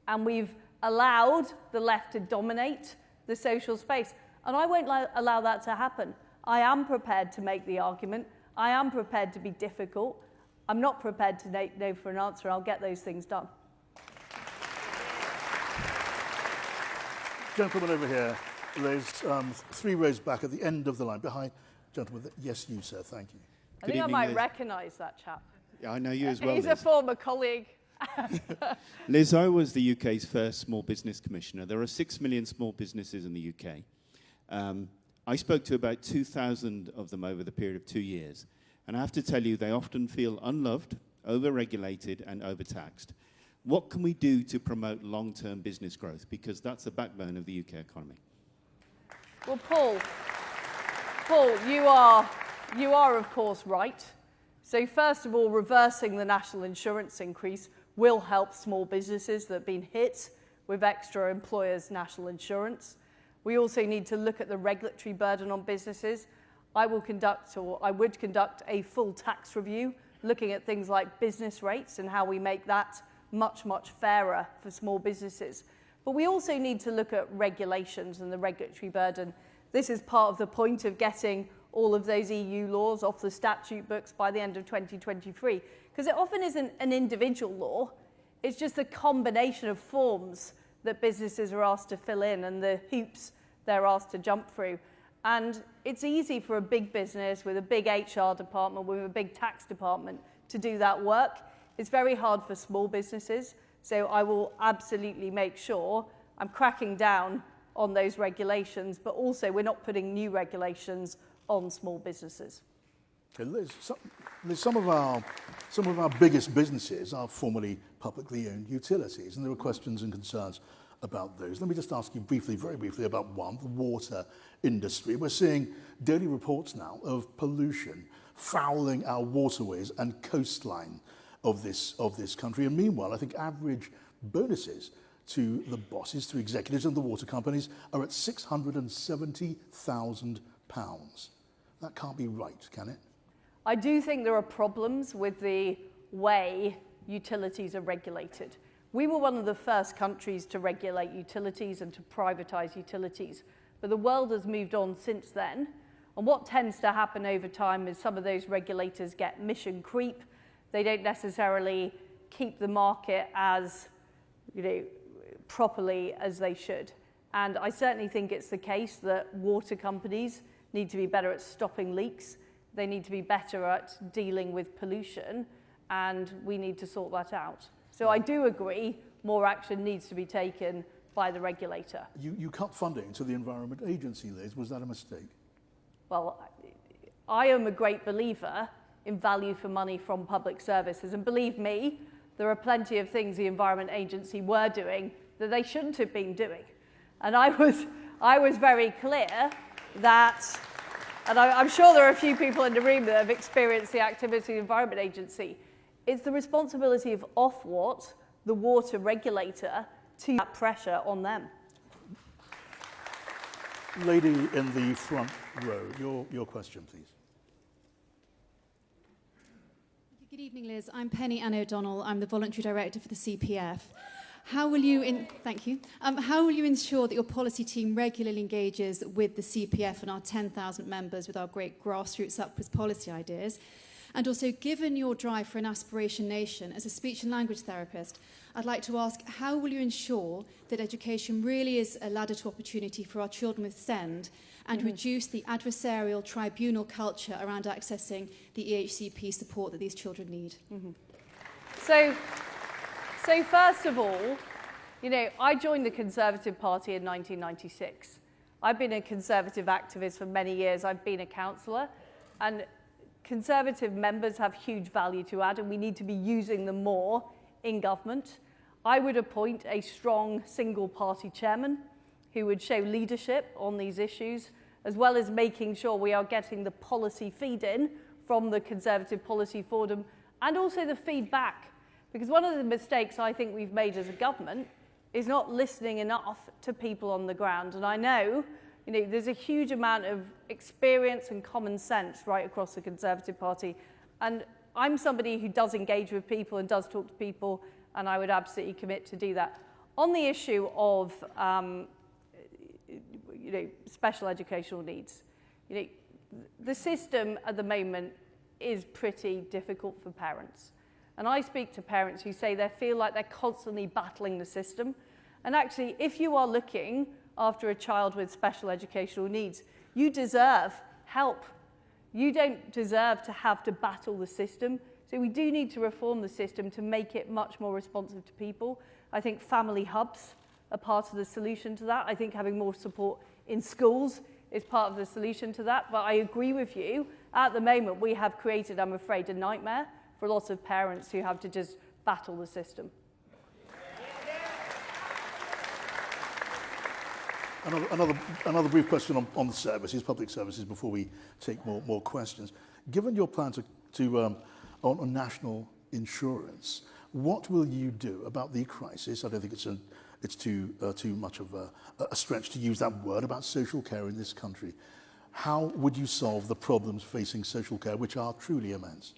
And we've allowed the left to dominate the social space. And I won't allow that to happen. I am prepared to make the argument. I am prepared to be difficult. I'm not prepared to know for an answer. I'll get those things done. Gentleman over here, Liz, 3 rows back at the end of the line. Behind, gentleman, yes, you, sir, thank you. I think I might recognise that chap. Yeah, I know you as well, He's Liz. a former colleague. Liz, I was the UK's first small business commissioner. There are 6 million small businesses in the UK. I spoke to about 2,000 of them over the period of 2 years. And I have to tell you, they often feel unloved, over-regulated and overtaxed. What can we do to promote long-term business growth? Because that's the backbone of the UK economy. Well, Paul, you are of course right. So first of all, reversing the national insurance increase will help small businesses that have been hit with extra employers' national insurance. We also need to look at the regulatory burden on businesses. I would conduct a full tax review looking at things like business rates and how we make that much, much fairer for small businesses. But we also need to look at regulations and the regulatory burden. This is part of the point of getting all of those EU laws off the statute books by the end of 2023, because it often isn't an individual law, it's just a combination of forms that businesses are asked to fill in and the hoops they're asked to jump through. And it's easy for a big business with a big HR department, with a big tax department to do that work. It's very hard for small businesses. So I will absolutely make sure I'm cracking down on those regulations, but also we're not putting new regulations on small businesses. Okay, Liz, some of our biggest businesses are formerly publicly owned utilities, and there are questions and concerns about those. Let me just ask you briefly, very briefly, about one, the water industry. We're seeing daily reports now of pollution fouling our waterways and coastline of this country. And meanwhile, I think average bonuses to the bosses, to executives and the water companies are at £670,000. That can't be right, can it? I do think there are problems with the way utilities are regulated. We were one of the first countries to regulate utilities and to privatise utilities, but the world has moved on since then. And what tends to happen over time is some of those regulators get mission creep. They don't necessarily keep the market as, properly as they should. And I certainly think it's the case that water companies need to be better at stopping leaks. They need to be better at dealing with pollution, and we need to sort that out. So I do agree more action needs to be taken by the regulator. You cut funding to the Environment Agency, Liz. Was that a mistake? Well, I am a great believer in value for money from public services. And believe me, there are plenty of things the Environment Agency were doing that they shouldn't have been doing. And I was very clear that, and I'm sure there are a few people in the room that have experienced the activity of the Environment Agency, it's the responsibility of Ofwat, the water regulator, to put pressure on them. Lady in the front row, your question, please. Good evening, Liz. I'm Penny Ann O'Donnell. I'm the voluntary director for the CPF. How will you, thank you. How will you ensure that your policy team regularly engages with the CPF and our 10,000 members with our great grassroots upwards policy ideas? And also, given your drive for an aspiration nation, as a speech and language therapist, I'd like to ask, how will you ensure that education really is a ladder to opportunity for our children with SEND and reduce the adversarial tribunal culture around accessing the EHCP support that these children need? So first of all, I joined the Conservative Party in 1996. I've been a Conservative activist for many years. I've been a councillor, and Conservative members have huge value to add, and we need to be using them more in government. I would appoint a strong single-party chairman who would show leadership on these issues, as well as making sure we are getting the policy feed-in from the Conservative Policy Forum and also the feedback. Because one of the mistakes I think we've made as a government is not listening enough to people on the ground. And I know, there's a huge amount of experience and common sense right across the Conservative Party. And I'm somebody who does engage with people and does talk to people, and I would absolutely commit to do that. On the issue of special educational needs, the system at the moment is pretty difficult for parents. And I speak to parents who say they feel like they're constantly battling the system. And actually, if you are looking after a child with special educational needs, you deserve help. You don't deserve to have to battle the system. So we do need to reform the system to make it much more responsive to people. I think family hubs are part of the solution to that. I think having more support in schools is part of the solution to that. But I agree with you. At the moment, we have created, I'm afraid, a nightmare for lots of parents who have to just battle the system. Another brief question on the services, public services, before we take more questions. Given your plan on national insurance, what will you do about the crisis? I don't think it's too much of a stretch to use that word about social care in this country. How would you solve the problems facing social care, which are truly immense?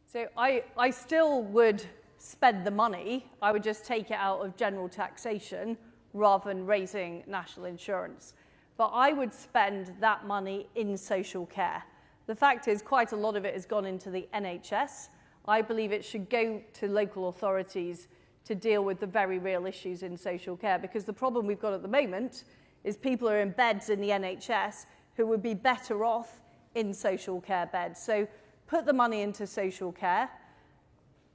So I still would spend the money. I would just take it out of general taxation rather than raising national insurance. But I would spend that money in social care. The fact is, quite a lot of it has gone into the NHS. I believe it should go to local authorities to deal with the very real issues in social care, because the problem we've got at the moment is people are in beds in the NHS who would be better off in social care beds. So put the money into social care,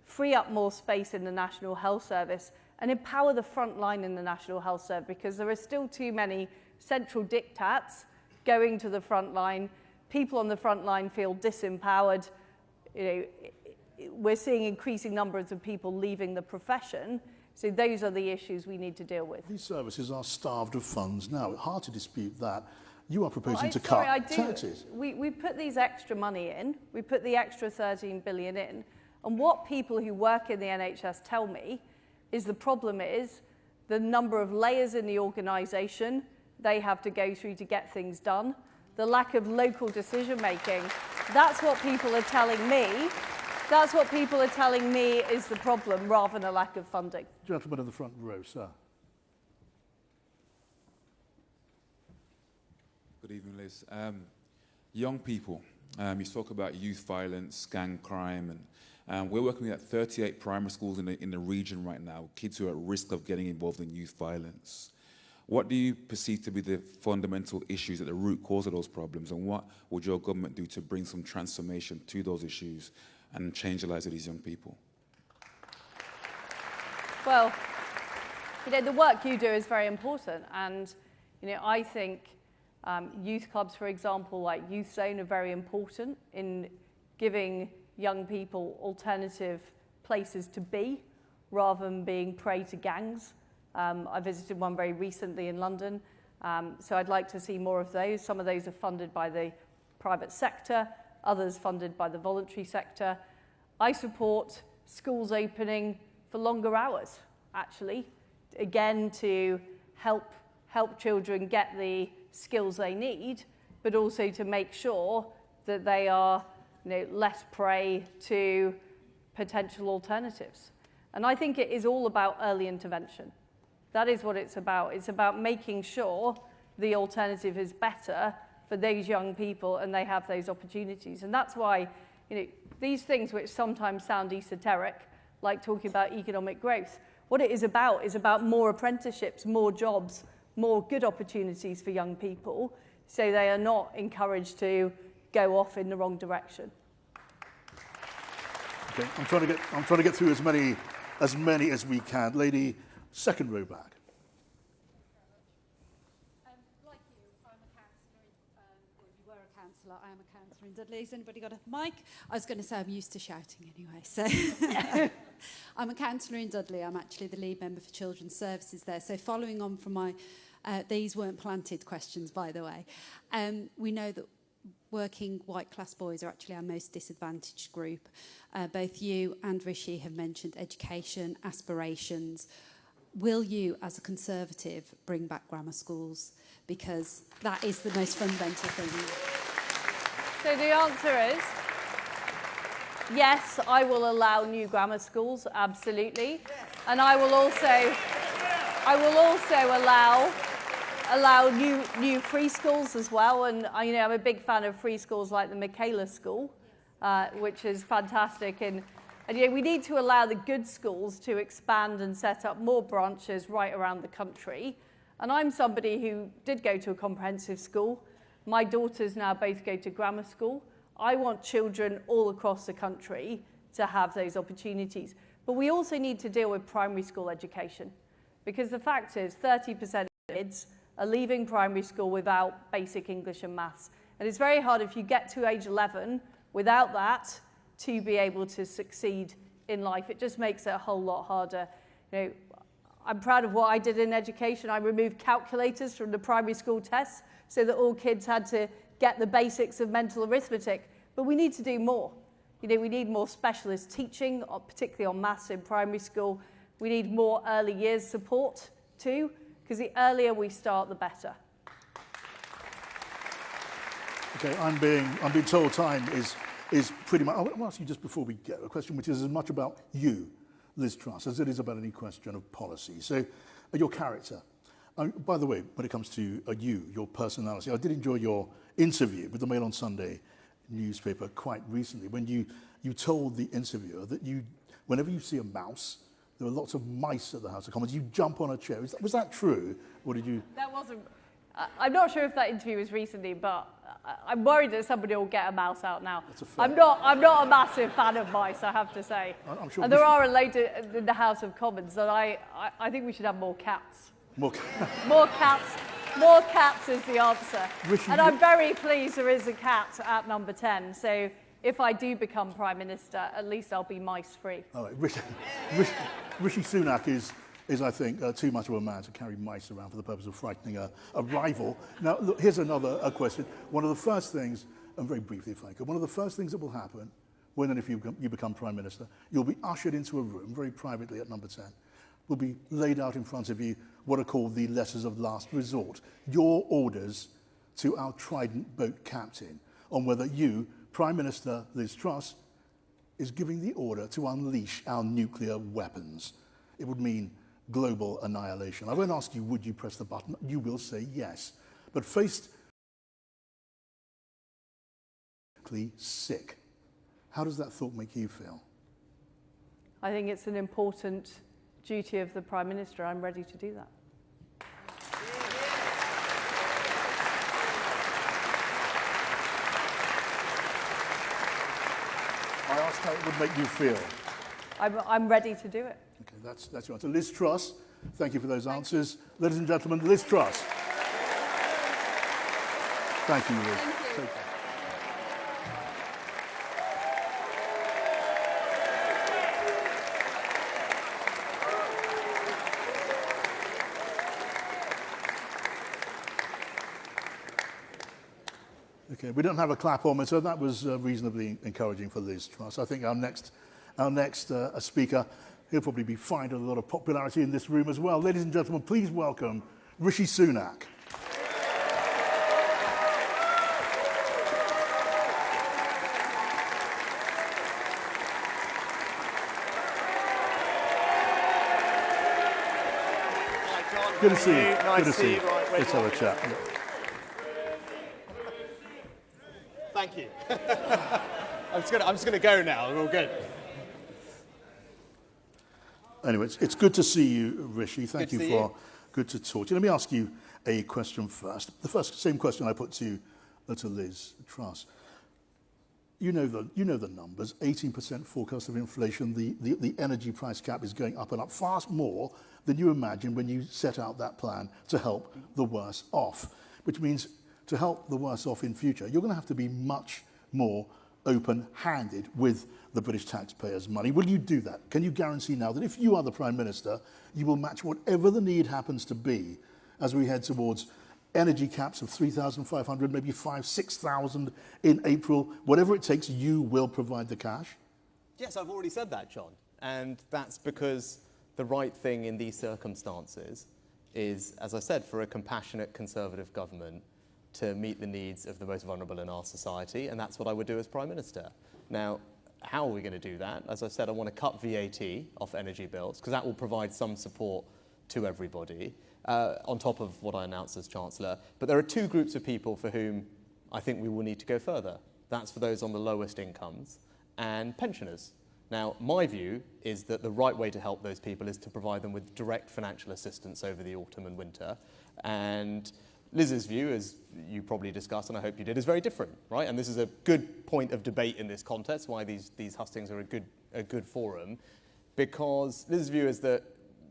free up more space in the National Health Service, and empower the front line in the National Health Service, because there are still too many central diktats going to the front line. People on the front line feel disempowered. We're seeing increasing numbers of people leaving the profession. So those are the issues we need to deal with. These services are starved of funds now. Hard to dispute that. You are proposing to cut taxes. We put these extra money in. We put the extra 13 billion in. And what people who work in the NHS tell me is the problem is the number of layers in the organisation they have to go through to get things done, the lack of local decision making. That's what people are telling me. That's what people are telling me is the problem, rather than a lack of funding. Gentleman in the front row, sir. Good evening, Liz. Young people, you spoke about youth violence, gang crime, and we're working at 38 primary schools in the region right now, kids who are at risk of getting involved in youth violence. What do you perceive to be the fundamental issues at the root cause of those problems, and what would your government do to bring some transformation to those issues and change the lives of these young people? Well, the work you do is very important, and I think youth clubs, for example, like Youth Zone, are very important in giving young people alternative places to be rather than being prey to gangs. I visited one very recently in London, so I'd like to see more of those. Some of those are funded by the private sector, others funded by the voluntary sector. I support schools opening for longer hours, actually, again to help children get the skills they need, but also to make sure that they are less prey to potential alternatives. And I think it is all about early intervention. That is what it's about. It's about making sure the alternative is better for those young people and they have those opportunities. And that's why these things which sometimes sound esoteric, like talking about economic growth, what it is about more apprenticeships, more jobs, more good opportunities for young people, so they are not encouraged to go off in the wrong direction. Okay, I'm trying to get through as many as we can. Lady, second row back. Like you, I'm a councillor, or you were a councillor, I am a councillor in Dudley. Has anybody got a mic? I was going to say I'm used to shouting anyway, so... I'm a councillor in Dudley. I'm actually the lead member for Children's Services there. So following on from my... these weren't planted questions, by the way. We know that working white-class boys are actually our most disadvantaged group. Both you and Rishi have mentioned education, aspirations. Will you, as a Conservative, bring back grammar schools? Because that is the most fundamental thing. So the answer is, yes, I will allow new grammar schools, absolutely. And I will also allow new free schools as well. And I'm a big fan of free schools like the Michaela School, which is fantastic. And we need to allow the good schools to expand and set up more branches right around the country. And I'm somebody who did go to a comprehensive school. My daughters now both go to grammar school. I want children all across the country to have those opportunities. But we also need to deal with primary school education, because the fact is 30% of kids are leaving primary school without basic English and maths. And it's very hard if you get to age 11 without that to be able to succeed in life. It just makes it a whole lot harder. I'm proud of what I did in education. I removed calculators from the primary school tests so that all kids had to get the basics of mental arithmetic. But we need to do more. We need more specialist teaching, particularly on maths in primary school. We need more early years support too, because the earlier we start, the better. Okay, I'm being told time is pretty much. I want to ask you just before we go a question which is as much about you, Liz Truss, as it is about any question of policy. So, your character. By the way, when it comes to you, your personality, I did enjoy your interview with the Mail on Sunday newspaper quite recently when you told the interviewer that whenever you see a mouse, there are lots of mice at the House of Commons, you jump on a chair. Was that true, or did you? That wasn't. I'm not sure if that interview was recently, but I'm worried that somebody will get a mouse out now. I'm not a massive fan of mice, I have to say. I'm sure. And there are a load in the House of Commons that I think we should have more cats. More cats. More cats is the answer. And I'm very pleased there is a cat at number 10. So if I do become Prime Minister, at least I'll be mice-free. All right. Rishi Sunak is, I think, too much of a man to carry mice around for the purpose of frightening a rival. Now, look, here's another question. One of the first things, and very briefly if I could, one of the first things that will happen when and if you become Prime Minister, you'll be ushered into a room, very privately at number 10, will be laid out in front of you what are called the letters of last resort, your orders to our Trident boat captain on whether you, Prime Minister Liz Truss, is giving the order to unleash our nuclear weapons. It would mean global annihilation. I won't ask you, would you press the button? You will say yes. But faced sick, how does that thought make you feel? I think it's an important duty of the Prime Minister. I'm ready to do that. I asked how it would make you feel. I'm ready to do it. Okay, that's your answer. Liz Truss, thank you for those answers. Ladies and gentlemen, Liz Truss. Thank you, Liz. Thank you. Okay, we don't have a clapometer. That was reasonably encouraging for Liz Truss. I think our next speaker, he'll probably be finding a lot of popularity in this room as well. Ladies and gentlemen, please welcome Rishi Sunak. Good to see you. Good to see you. Let's have a chat. Yeah. Thank you. I'm just going to go now. We're all good. Anyway, it's good to see you, Rishi. Thank you for good to talk to you. Let me ask you a question first. The same question I put to Liz Truss. You know the numbers. 18% forecast of inflation. The energy price cap is going up and up, far more than you imagined when you set out that plan to help the worse off. Which means to help the worse off in future, you're going to have to be much more open-handed with the British taxpayers' money. Will you do that? Can you guarantee now that if you are the Prime Minister, you will match whatever the need happens to be as we head towards energy caps of 3,500, maybe 5,000, 6,000 in April? Whatever it takes, you will provide the cash? Yes, I've already said that, John. And that's because the right thing in these circumstances is, as I said, for a compassionate Conservative government to meet the needs of the most vulnerable in our society, and that's what I would do as Prime Minister. Now, how are we going to do that? As I said, I want to cut VAT off energy bills, because that will provide some support to everybody, on top of what I announced as Chancellor. But there are two groups of people for whom I think we will need to go further. That's for those on the lowest incomes and pensioners. Now, my view is that the right way to help those people is to provide them with direct financial assistance over the autumn and winter. And Liz's view, as you probably discussed, and I hope you did, is very different, right? And this is a good point of debate in this contest, why these hustings are a good forum, because Liz's view is that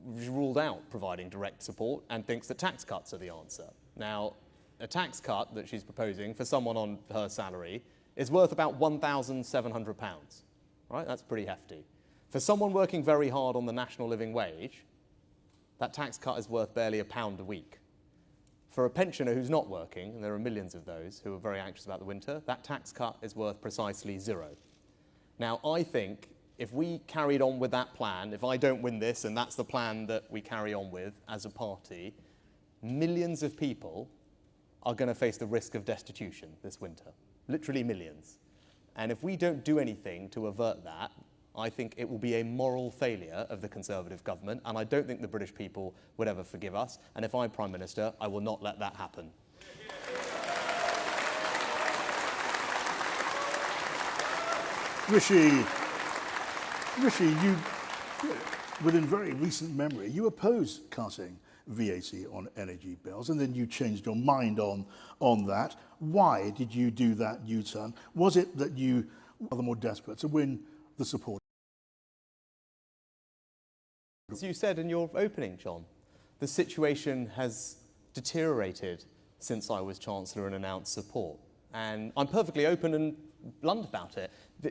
we've ruled out providing direct support and thinks that tax cuts are the answer. Now, a tax cut that she's proposing for someone on her salary is worth about £1,700, right? That's pretty hefty. For someone working very hard on the national living wage, that tax cut is worth barely £1 a week. For a pensioner who's not working, and there are millions of those who are very anxious about the winter, that tax cut is worth precisely zero. Now, I think if we carried on with that plan, if I don't win this and that's the plan that we carry on with as a party, millions of people are going to face the risk of destitution this winter. Literally millions. And if we don't do anything to avert that, I think it will be a moral failure of the Conservative government, and I don't think the British people would ever forgive us. And if I'm Prime Minister, I will not let that happen. Rishi, you, within very recent memory, you opposed cutting VAT on energy bills, and then you changed your mind on that. Why did you do that U-turn? Was it that you were more desperate to win the support? As you said in your opening, John, the situation has deteriorated since I was Chancellor and announced support. And I'm perfectly open and blunt about it.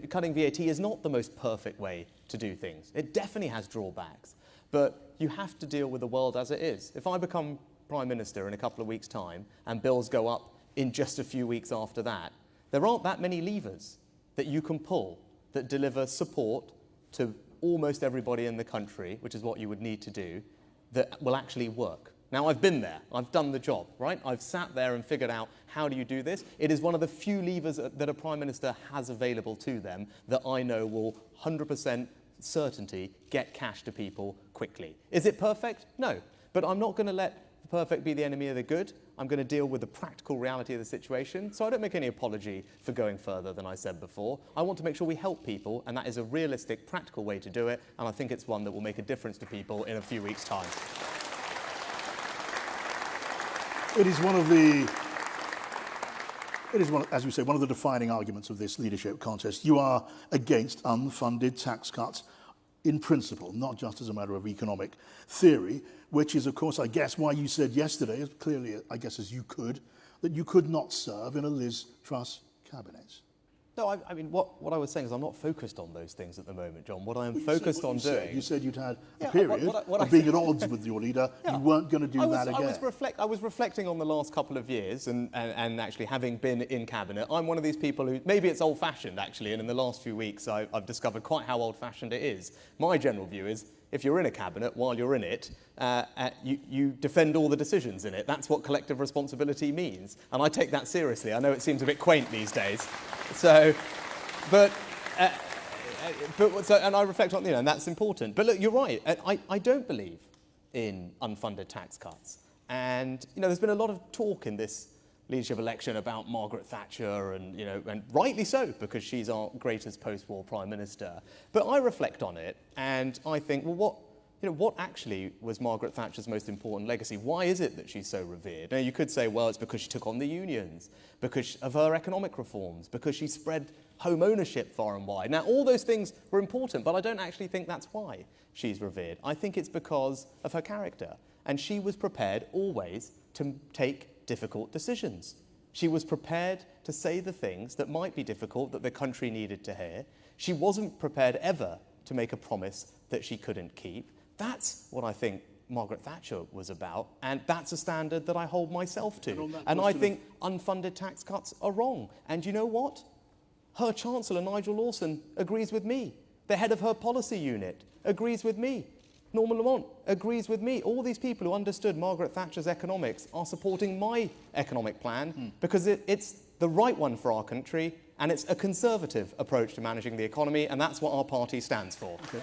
Cutting VAT is not the most perfect way to do things. It definitely has drawbacks. But you have to deal with the world as it is. If I become Prime Minister in a couple of weeks' time and bills go up in just a few weeks after that, there aren't that many levers that you can pull that deliver support to almost everybody in the country, which is what you would need to do, that will actually work. Now, I've been there. I've done the job, right? I've sat there and figured out how do you do this. It is one of the few levers that a Prime Minister has available to them that I know will 100% certainty get cash to people quickly. Is it perfect? No. But I'm not going to let the perfect be the enemy of the good. I'm going to deal with the practical reality of the situation. So I don't make any apology for going further than I said before. I want to make sure we help people, and that is a realistic, practical way to do it. And I think it's one that will make a difference to people in a few weeks' time. It is one of the, as you say, one of the defining arguments of this leadership contest. You are against unfunded tax cuts in principle, not just as a matter of economic theory, which is, of course, I guess, why you said yesterday, as clearly, I guess, as you could, that you could not serve in a Liz Truss cabinet. No, I mean, what I was saying is I'm not focused on those things at the moment, John. What I am focused on doing... You said you'd had a period of being at odds with your leader. You weren't going to do that again. I was reflecting on the last couple of years and actually having been in Cabinet. I'm one of these people who... Maybe it's old-fashioned, actually, and in the last few weeks I've discovered quite how old-fashioned it is. My general view is if you're in a Cabinet, while you're in it, you defend all the decisions in it. That's what collective responsibility means. And I take that seriously. I know it seems a bit quaint these days. So, and I reflect on, and that's important. But look, you're right. I don't believe in unfunded tax cuts. And, there's been a lot of talk in this leadership election about Margaret Thatcher and, and rightly so, because she's our greatest post-war Prime Minister. But I reflect on it and I think, well, what actually was Margaret Thatcher's most important legacy? Why is it that she's so revered? Now, you could say, well, it's because she took on the unions, because of her economic reforms, because she spread home ownership far and wide. Now, all those things were important, but I don't actually think that's why she's revered. I think it's because of her character. And she was prepared always to take difficult decisions. She was prepared to say the things that might be difficult that the country needed to hear. She wasn't prepared ever to make a promise that she couldn't keep. That's what I think Margaret Thatcher was about, and that's a standard that I hold myself to. And I think unfunded tax cuts are wrong. And you know what? Her Chancellor, Nigel Lawson, agrees with me. The head of her policy unit agrees with me. Norman Lamont agrees with me. All these people who understood Margaret Thatcher's economics are supporting my economic plan because it's the right one for our country, and it's a conservative approach to managing the economy, and that's what our party stands for. Okay.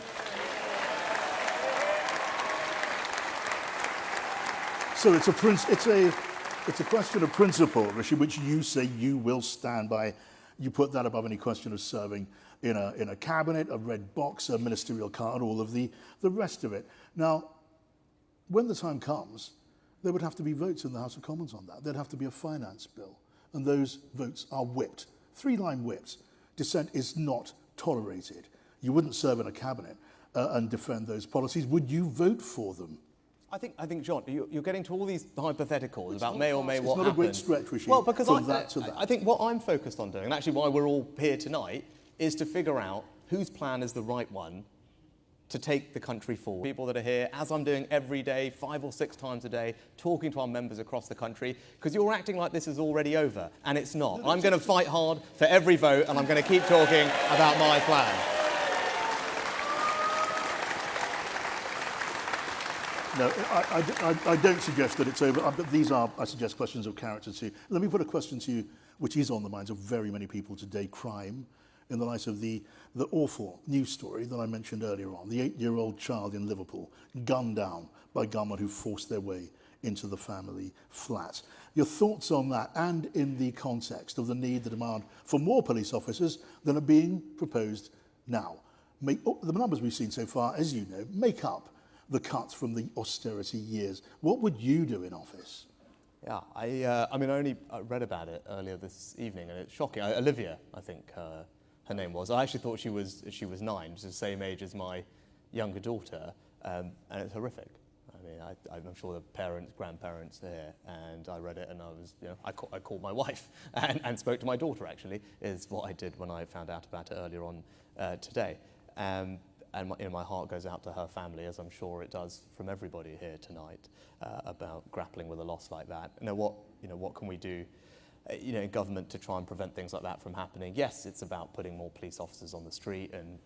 So it's a question of principle, Rishi, which you say you will stand by. You put that above any question of serving in a cabinet, a red box, a ministerial card, all of the rest of it. Now, when the time comes, there would have to be votes in the House of Commons on that. There'd have to be a finance bill, and those votes are whipped. 3-line whips. Dissent is not tolerated. You wouldn't serve in a cabinet and defend those policies. Would you vote for them? I think, John, you're getting to all these hypotheticals about may or may what happen. It's not a great stretch, Rishi, well, because from that to that. I think what I'm focused on doing, and actually why we're all here tonight, is to figure out whose plan is the right one to take the country forward. People that are here, as I'm doing every day, 5 or 6 times a day, talking to our members across the country, because you're acting like this is already over, and it's not. I'm going to fight hard for every vote, and I'm going to keep talking about my plan. No, I don't suggest that it's over, but these are, I suggest, questions of character too. Let me put a question to you, which is on the minds of very many people today: crime, in the light of the awful news story that I mentioned earlier on, the 8-year-old child in Liverpool gunned down by gunmen who forced their way into the family flat. Your thoughts on that, and in the context of the need, the demand for more police officers than are being proposed now. The numbers we've seen so far, as you know, make up the cuts from the austerity years. What would you do in office? Yeah, I mean, I only read about it earlier this evening, and it's shocking. Olivia, I think her name was. I actually thought she was 9, which is the same age as my younger daughter, and it's horrific. I mean, I'm sure the parents, grandparents here, and I read it, and I was, you know, I called my wife and spoke to my daughter. Actually, is what I did when I found out about it earlier on today. And my heart goes out to her family, as I'm sure it does from everybody here tonight, about grappling with a loss like that. What can we do, in government to try and prevent things like that from happening? Yes, it's about putting more police officers on the street, and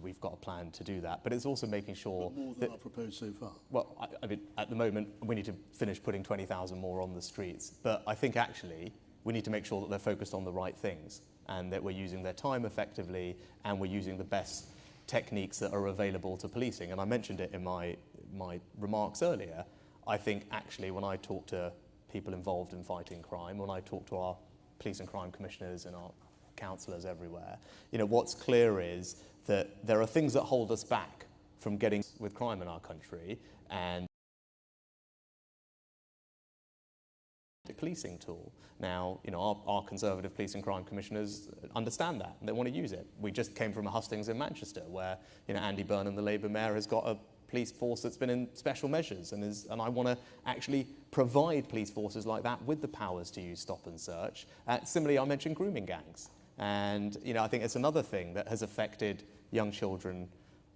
we've got a plan to do that. But it's also making sure more than are proposed so far. Well, I mean, at the moment, we need to finish putting 20,000 more on the streets. But I think actually we need to make sure that they're focused on the right things, and that we're using their time effectively, and we're using the best techniques that are available to policing. And I mentioned it in my remarks earlier. I think actually when I talk to people involved in fighting crime, when I talk to our police and crime commissioners and our councillors everywhere, what's clear is that there are things that hold us back from getting with crime in our country, and the policing tool. Now, our Conservative police and crime commissioners understand that, and they want to use it. We just came from a hustings in Manchester, where Andy Burnham, the Labour mayor, has got a police force that's been in special measures, and I want to actually provide police forces like that with the powers to use stop and search. Similarly, I mentioned grooming gangs, and I think it's another thing that has affected young children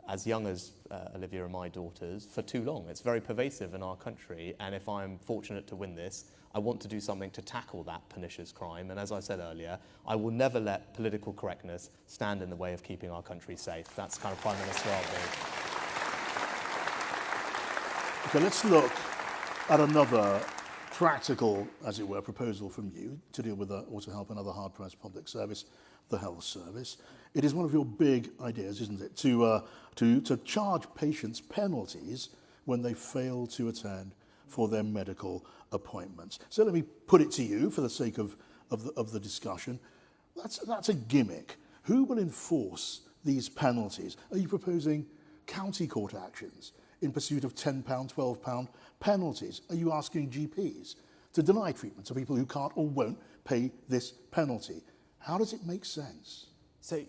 as young as Olivia and my daughters for too long. It's very pervasive in our country, and if I'm fortunate to win this, I want to do something to tackle that pernicious crime. And as I said earlier, I will never let political correctness stand in the way of keeping our country safe. That's the kind of Prime Minister I'll be. Okay, let's look at another practical, as it were, proposal from you to deal with or to help another hard-pressed public service, the health service. It is one of your big ideas, isn't it, to charge patients penalties when they fail to attend for their medical appointments. So let me put it to you, for the sake of the discussion. That's a gimmick. Who will enforce these penalties? Are you proposing county court actions in pursuit of £10, £12 penalties? Are you asking GPs to deny treatment to people who can't or won't pay this penalty? How does it make sense? So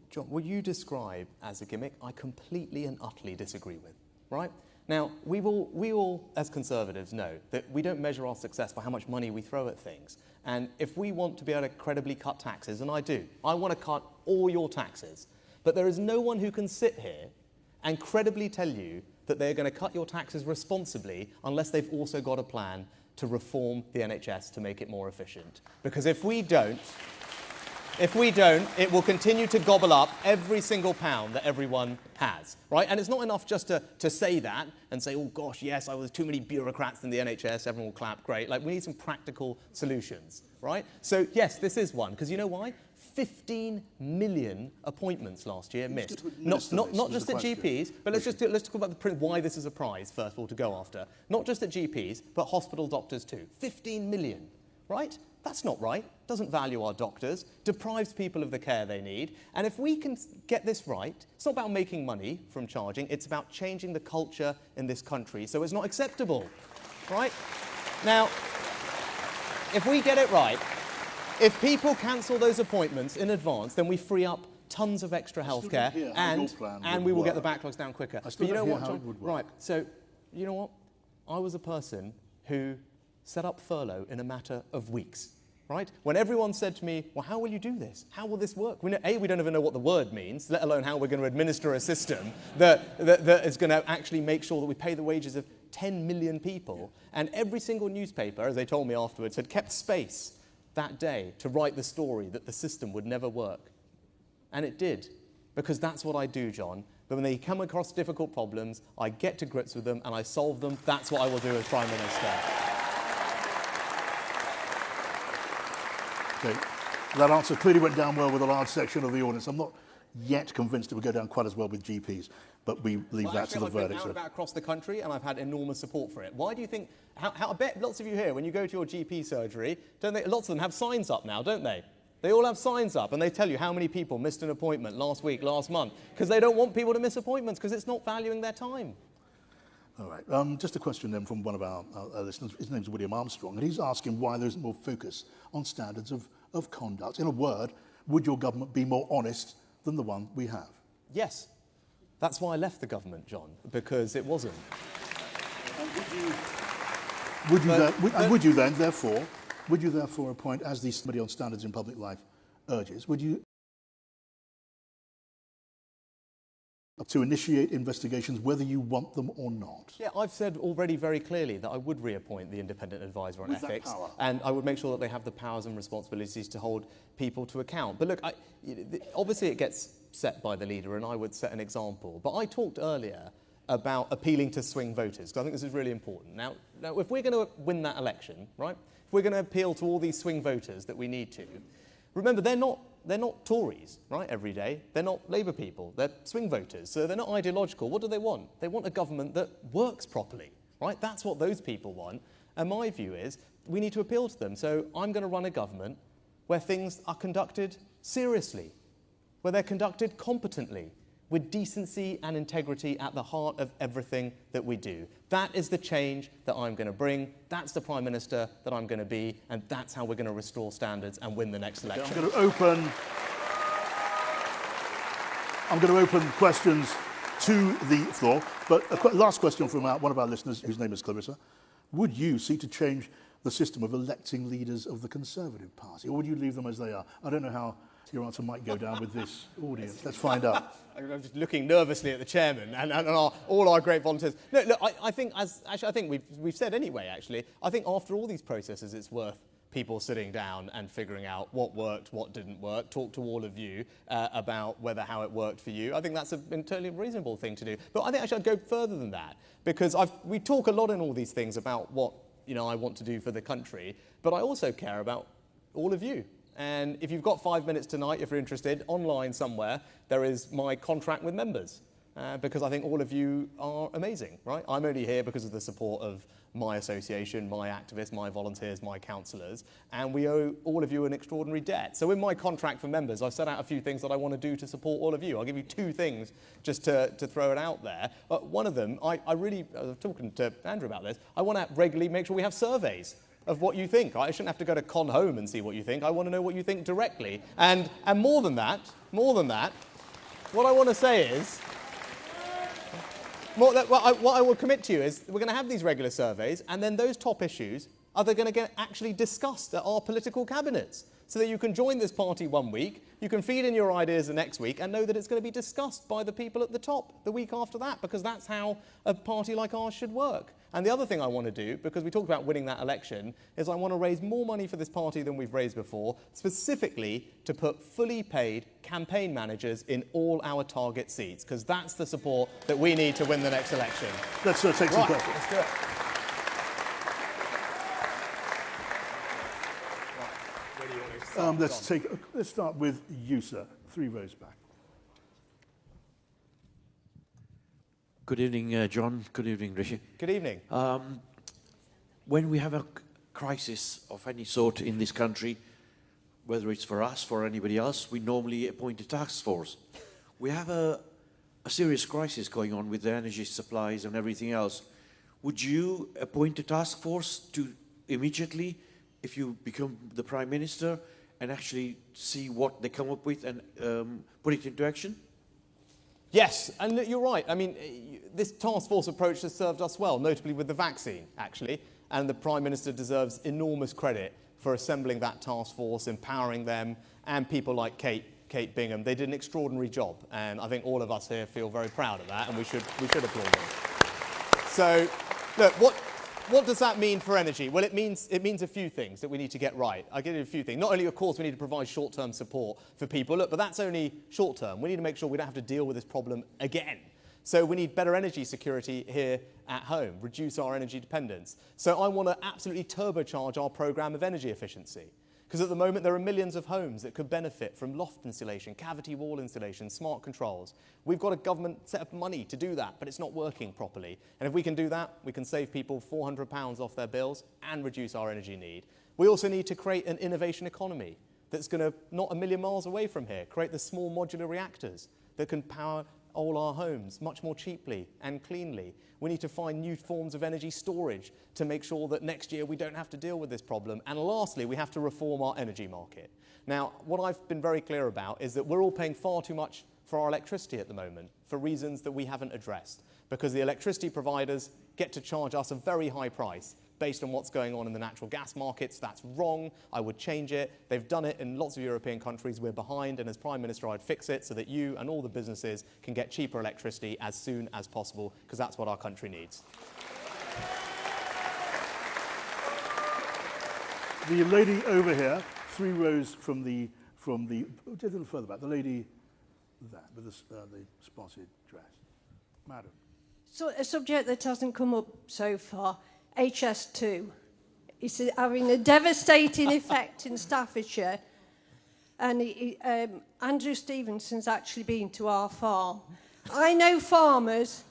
John, what you describe as a gimmick, I completely and utterly disagree with, right? Now, we all, as Conservatives, know that we don't measure our success by how much money we throw at things. And if we want to be able to credibly cut taxes, and I do, I want to cut all your taxes, but there is no one who can sit here and credibly tell you that they're going to cut your taxes responsibly unless they've also got a plan to reform the NHS to make it more efficient. Because if we don't, it will continue to gobble up every single pound that everyone has, right? And it's not enough just to say that and say, oh gosh, yes, there's too many bureaucrats in the NHS, everyone will clap, great. Like, we need some practical solutions, right? So yes, this is one, because you know why? 15 million appointments last year missed. Not just at GPs, but let's talk about why this is a prize, first of all, to go after. Not just at GPs, but hospital doctors too. 15 million, right? That's not right. Doesn't value our doctors, deprives people of the care they need. And if we can get this right, it's not about making money from charging, it's about changing the culture in this country so it's not acceptable, right? Now, if we get it right, if people cancel those appointments in advance, then we free up tons of extra healthcare, and we will get the backlogs down quicker. But you know what, John? Right, so you know what? I was a person who set up furlough in a matter of weeks, right? When everyone said to me, well, how will you do this? How will this work? We don't even know what the word means, let alone how we're going to administer a system that is going to actually make sure that we pay the wages of 10 million people. And every single newspaper, as they told me afterwards, had kept space that day to write the story that the system would never work. And it did, because that's what I do, John. But when they come across difficult problems, I get to grips with them and I solve them. That's what I will do as Prime Minister. Okay. That answer clearly went down well with a large section of the audience. I'm not yet convinced it would go down quite as well with GPs, but we leave that to the verdict. I've been out about across the country and I've had enormous support for it. Why do you think, I bet lots of you here, when you go to your GP surgery, don't they, lots of them have signs up now, don't they? They all have signs up and they tell you how many people missed an appointment last week, last month, because they don't want people to miss appointments because it's not valuing their time. All right. Just a question then from one of our listeners. His name's William Armstrong, and he's asking why there isn't more focus on standards of conduct. In a word, would your government be more honest than the one we have? Yes. That's why I left the government, John, because it wasn't. Would you then, therefore, appoint, as the Committee on Standards in Public Life urges, would you to initiate investigations whether you want them or not? Yeah, I've said already very clearly that I would reappoint the independent advisor on ethics, and I would make sure that they have the powers and responsibilities to hold people to account. But look, obviously it gets set by the leader, and I would set an example. But I talked earlier about appealing to swing voters, because I think this is really important. Now, if we're going to win that election, right, if we're going to appeal to all these swing voters that we need to, remember, they're not Tories, right, every day. They're not Labour people. They're swing voters. So they're not ideological. What do they want? They want a government that works properly, right? That's what those people want. And my view is we need to appeal to them. So I'm going to run a government where things are conducted seriously, where they're conducted competently, with decency and integrity at the heart of everything that we do. That is the change that I'm going to bring. That's the Prime Minister that I'm going to be, and that's how we're going to restore standards and win the next election. I'm going to open questions to the floor, but a last question from one of our listeners, whose name is Clarissa. Would you seek to change the system of electing leaders of the Conservative Party, or would you leave them as they are? I don't know how your answer might go down with this audience. Let's find out. I'm just looking nervously at the chairman and all our great volunteers. Look, I think we've said anyway. Actually, I think after all these processes, it's worth people sitting down and figuring out what worked, what didn't work. Talk to all of you about how it worked for you. I think that's a totally reasonable thing to do. But I think actually I'd go further than that, because we talk a lot in all these things about what I want to do for the country, but I also care about all of you. And if you've got 5 minutes tonight, if you're interested, online somewhere, there is my contract with members, because I think all of you are amazing, right? I'm only here because of the support of my association, my activists, my volunteers, my councillors, and we owe all of you an extraordinary debt. So in my contract for members, I've set out a few things that I want to do to support all of you. I'll give you 2 things just to throw it out there. One of them, I was talking to Andrew about this, I want to regularly make sure we have surveys of what you think. I shouldn't have to go to Con Home and see what you think. I want to know what you think directly. And more than that, what I want to say is, what I will commit to you is we're going to have these regular surveys, and then those top issues are they going to get actually discussed at our political cabinets, so that you can join this party one week, you can feed in your ideas the next week, and know that it's going to be discussed by the people at the top the week after that, because that's how a party like ours should work. And the other thing I want to do, because we talked about winning that election, is I want to raise more money for this party than we've raised before, specifically to put fully paid campaign managers in all our target seats, because that's the support that we need to win the next election. Let's take some questions. Let's do it. Let's start with you, sir. 3 rows back. Good evening, John. Good evening, Rishi. Good evening. When we have a crisis of any sort in this country, whether it's for us, for anybody else, we normally appoint a task force. We have a serious crisis going on with the energy supplies and everything else. Would you appoint a task force to immediately, if you become the Prime Minister, and actually see what they come up with and put it into action? Yes, and you're right. I mean, this task force approach has served us well, notably with the vaccine, actually. And the Prime Minister deserves enormous credit for assembling that task force, empowering them, and people like Kate Bingham. They did an extraordinary job, and I think all of us here feel very proud of that, and we should applaud them. So, look, what does that mean for energy? Well, it means a few things that we need to get right. I'll give you a few things. Not only, of course, we need to provide short-term support for people, look, but that's only short-term. We need to make sure we don't have to deal with this problem again. So we need better energy security here at home, reduce our energy dependence. So I want to absolutely turbocharge our programme of energy efficiency. Because at the moment there are millions of homes that could benefit from loft insulation, cavity wall insulation, smart controls. We've got a government set up money to do that, but it's not working properly. And if we can do that, we can save people £400 off their bills and reduce our energy need. We also need to create an innovation economy that's going to, not a million miles away from here, create the small modular reactors that can power all our homes much more cheaply and cleanly. We need to find new forms of energy storage to make sure that next year we don't have to deal with this problem. And lastly, we have to reform our energy market. Now, what I've been very clear about is that we're all paying far too much for our electricity at the moment for reasons that we haven't addressed, because the electricity providers get to charge us a very high price based on what's going on in the natural gas markets. That's wrong. I would change it. They've done it in lots of European countries. We're behind, and as Prime Minister, I'd fix it so that you and all the businesses can get cheaper electricity as soon as possible, because that's what our country needs. The lady over here, 3 rows from the just a little further back, the lady there with the spotted dress. Madam. So a subject that hasn't come up so far, HS2. It's having a devastating effect in Staffordshire. And Andrew Stevenson's actually been to our farm. I know farmers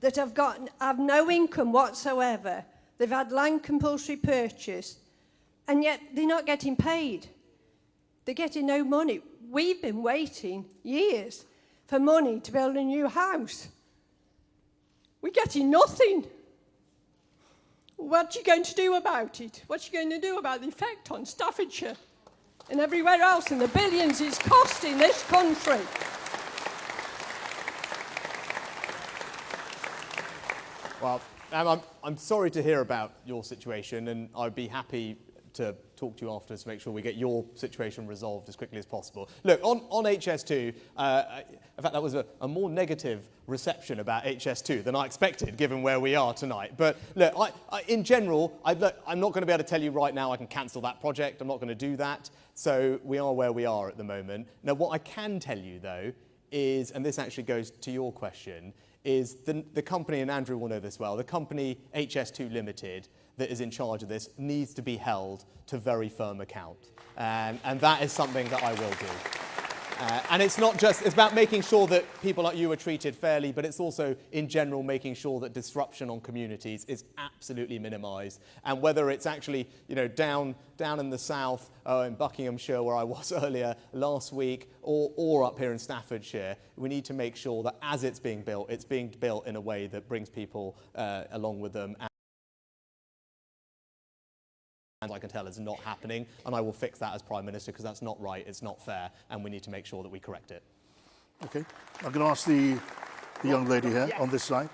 that have no income whatsoever. They've had land compulsory purchase, and yet they're not getting paid. They're getting no money. We've been waiting years for money to build a new house. We're getting nothing. What are you going to do about it? What are you going to do about the effect on Staffordshire and everywhere else and the billions it's costing this country? Well, I'm sorry to hear about your situation, and I'd be happy to talk to you after to make sure we get your situation resolved as quickly as possible. Look, on HS2, in fact, that was a more negative reception about HS2 than I expected, given where we are tonight. But look, in general, I'm not going to be able to tell you right now I can cancel that project. I'm not going to do that. So we are where we are at the moment. Now, what I can tell you, though, is, and this actually goes to your question, is the company, and Andrew will know this well, the company HS2 Limited that is in charge of this needs to be held to very firm account. And that is something that I will do. And it's not just, it's about making sure that people like you are treated fairly, but it's also, in general, making sure that disruption on communities is absolutely minimised. And whether it's actually, you know, down in the south, in Buckinghamshire, where I was earlier last week, or up here in Staffordshire, we need to make sure that as it's being built in a way that brings people along with them. And I can tell it's not happening, and I will fix that as Prime Minister, because that's not right, it's not fair, and we need to make sure that we correct it. Okay, I'm going to ask the young lady here on this side.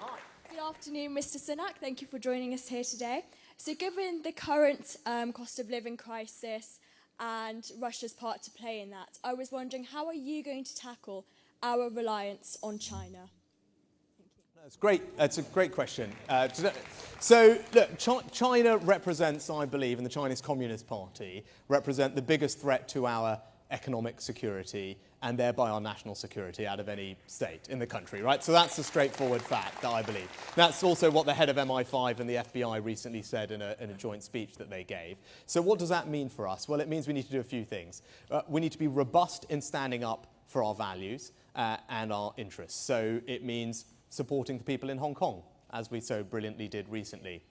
Good afternoon, Mr. Sunak. Thank you for joining us here today. So given the current cost of living crisis and Russia's part to play in that, I was wondering, how are you going to tackle our reliance on China? That's great. That's a great question. So, look, China represents, I believe, and the Chinese Communist Party represent the biggest threat to our economic security and thereby our national security out of any state in the country, right? So that's a straightforward fact that I believe. That's also what the head of MI5 and the FBI recently said in a joint speech that they gave. So what does that mean for us? Well, it means we need to do a few things. We need to be robust in standing up for our values and our interests. So it means supporting the people in Hong Kong, as we so brilliantly did recently.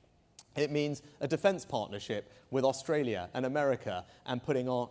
It means a defence partnership with Australia and America and putting our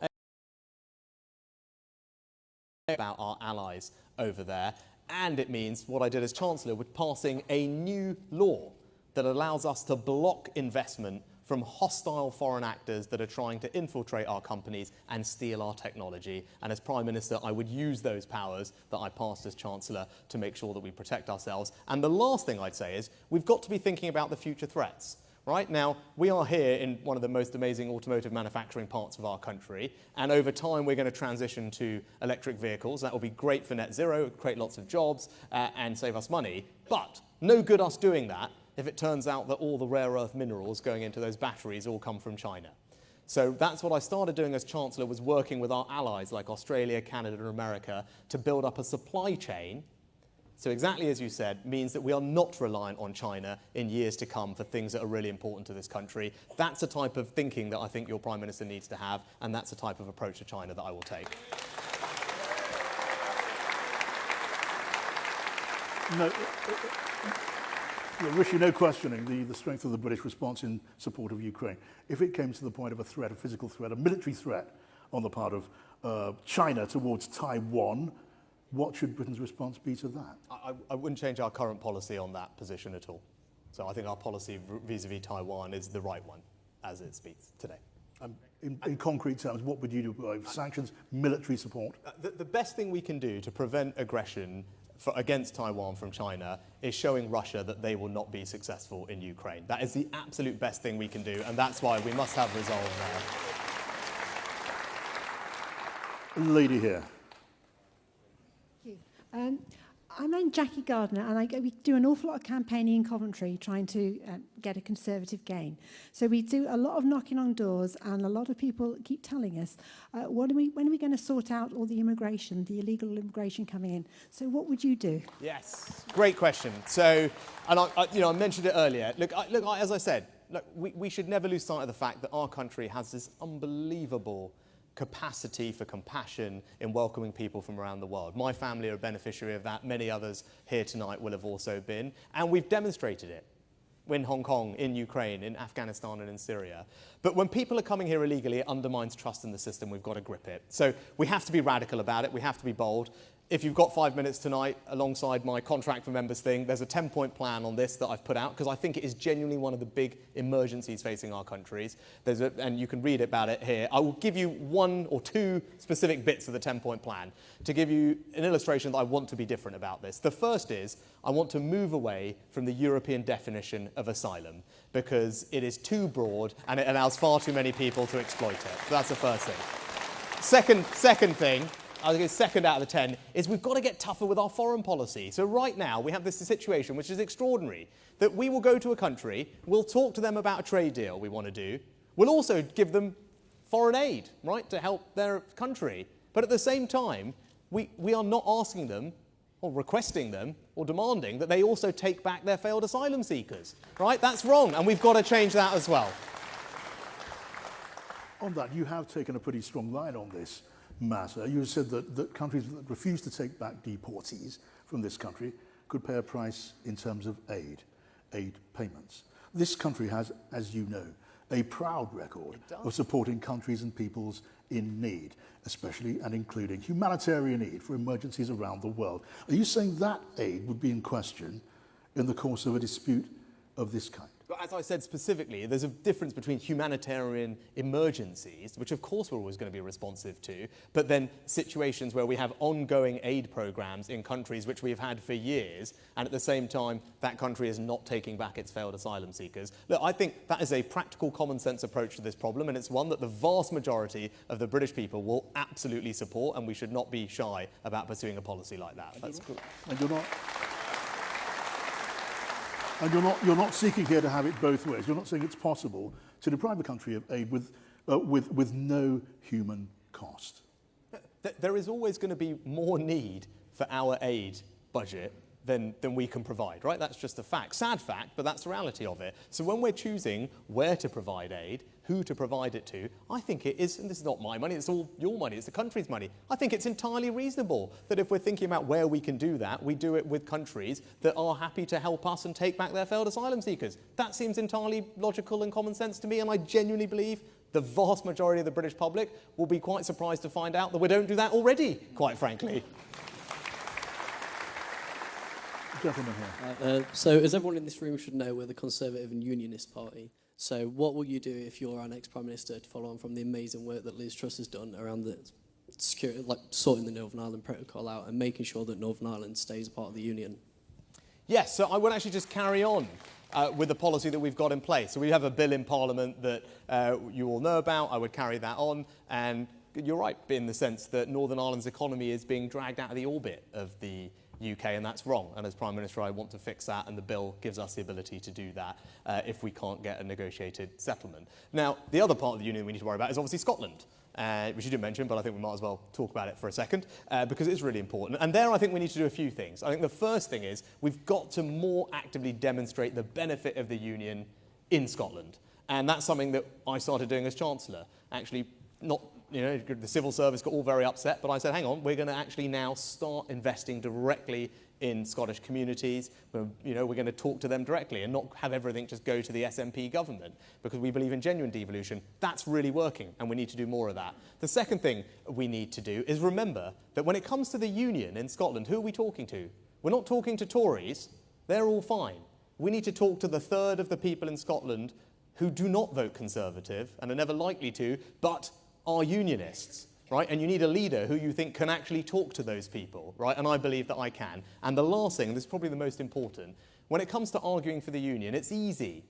about our allies over there. And it means what I did as Chancellor with passing a new law that allows us to block investment from hostile foreign actors that are trying to infiltrate our companies and steal our technology. And as Prime Minister, I would use those powers that I passed as Chancellor to make sure that we protect ourselves. And the last thing I'd say is we've got to be thinking about the future threats. Right now, we are here in one of the most amazing automotive manufacturing parts of our country, and over time we're going to transition to electric vehicles. That will be great for net zero, create lots of jobs, and save us money. But no good us doing that if it turns out that all the rare earth minerals going into those batteries all come from China. So that's what I started doing as Chancellor, was working with our allies like Australia, Canada and America to build up a supply chain. So exactly as you said, means that we are not reliant on China in years to come for things that are really important to this country. That's the type of thinking that I think your Prime Minister needs to have, and that's the type of approach to China that I will take. No, Rishi, no questioning the strength of the British response in support of Ukraine. If it came to the point of a threat, a physical threat, a military threat on the part of China towards Taiwan, what should Britain's response be to that? I wouldn't change our current policy on that position at all. So I think our policy vis-à-vis Taiwan is the right one as it speaks today. In concrete terms, what would you do? Sanctions, military support? The best thing we can do to prevent aggression against Taiwan from China is showing Russia that they will not be successful in Ukraine. That is the absolute best thing we can do, and that's why we must have resolve there. Lady here. I'm Jackie Gardner, and we do an awful lot of campaigning in Coventry trying to get a Conservative gain. So we do a lot of knocking on doors, and a lot of people keep telling us, when are we going to sort out all the immigration, the illegal immigration coming in? So what would you do? Yes, great question. So, and I mentioned it earlier. Look, as I said, we should never lose sight of the fact that our country has this unbelievable capacity for compassion in welcoming people from around the world. My family are a beneficiary of that. Many others here tonight will have also been. And we've demonstrated it in Hong Kong, in Ukraine, in Afghanistan and in Syria. But when people are coming here illegally, it undermines trust in the system. We've got to grip it. So we have to be radical about it. We have to be bold. If you've got 5 minutes tonight, alongside my contract for members thing, there's a 10-point plan on this that I've put out, because I think it is genuinely one of the big emergencies facing our countries. And you can read about it here. I will give you 1 or 2 specific bits of the 10-point plan to give you an illustration that I want to be different about this. The first is, I want to move away from the European definition of asylum, because it is too broad and it allows far too many people to exploit it. So that's the first thing. Second thing, I think second out of the 10, is we've got to get tougher with our foreign policy. So right now, we have this situation which is extraordinary, that we will go to a country, we'll talk to them about a trade deal we want to do, we'll also give them foreign aid, right, to help their country. But at the same time, we are not asking them, or requesting them, or demanding that they also take back their failed asylum seekers, right? That's wrong, and we've got to change that as well. On that, you have taken a pretty strong line on this matter. You said that countries that refuse to take back deportees from this country could pay a price in terms of aid payments. This country has, as you know, a proud record of supporting countries and peoples in need, especially and including humanitarian aid for emergencies around the world. Are you saying that aid would be in question in the course of a dispute of this kind? But as I said specifically, there's a difference between humanitarian emergencies, which of course we're always going to be responsive to, but then situations where we have ongoing aid programs in countries which we've had for years, and at the same time, that country is not taking back its failed asylum seekers. Look, I think that is a practical, common sense approach to this problem, and it's one that the vast majority of the British people will absolutely support, and we should not be shy about pursuing a policy like that. That's cool. And you're not seeking here to have it both ways. You're not saying it's possible to deprive a country of aid with no human cost. There is always going to be more need for our aid budget than we can provide, right? That's just a fact. Sad fact, but that's the reality of it. So when we're choosing where to provide aid, who to provide it to, I think it is, and this is not my money, it's all your money, it's the country's money. I think it's entirely reasonable that if we're thinking about where we can do that, we do it with countries that are happy to help us and take back their failed asylum seekers. That seems entirely logical and common sense to me, and I genuinely believe the vast majority of the British public will be quite surprised to find out that we don't do that already, quite frankly. Gentleman here. So, as everyone in this room should know, we're the Conservative and Unionist Party. So what will you do if you're our next Prime Minister to follow on from the amazing work that Liz Truss has done around the security, like sorting the Northern Ireland Protocol out and making sure that Northern Ireland stays a part of the Union? Yes, so I would actually just carry on with the policy that we've got in place. So we have a bill in Parliament that you all know about. I would carry that on, and you're right in the sense that Northern Ireland's economy is being dragged out of the orbit of the UK, and that's wrong. And as Prime Minister, I want to fix that, and the bill gives us the ability to do that if we can't get a negotiated settlement. Now, the other part of the union we need to worry about is obviously Scotland, which you didn't mention, but I think we might as well talk about it for a second, because it's really important. And there I think we need to do a few things. I think the first thing is we've got to more actively demonstrate the benefit of the union in Scotland. And that's something that I started doing as Chancellor. Actually, not, you know, the civil service got all very upset, but I said, hang on, we're going to actually now start investing directly in Scottish communities. We're going to talk to them directly and not have everything just go to the SNP government, because we believe in genuine devolution. That's really working, and we need to do more of that. The second thing we need to do is remember that when it comes to the union in Scotland, who are we talking to? We're not talking to Tories. They're all fine. We need to talk to the third of the people in Scotland who do not vote Conservative and are never likely to, but are unionists, right? And you need a leader who you think can actually talk to those people, right? And I believe that I can. And the last thing, and this is probably the most important, when it comes to arguing for the union, it's easy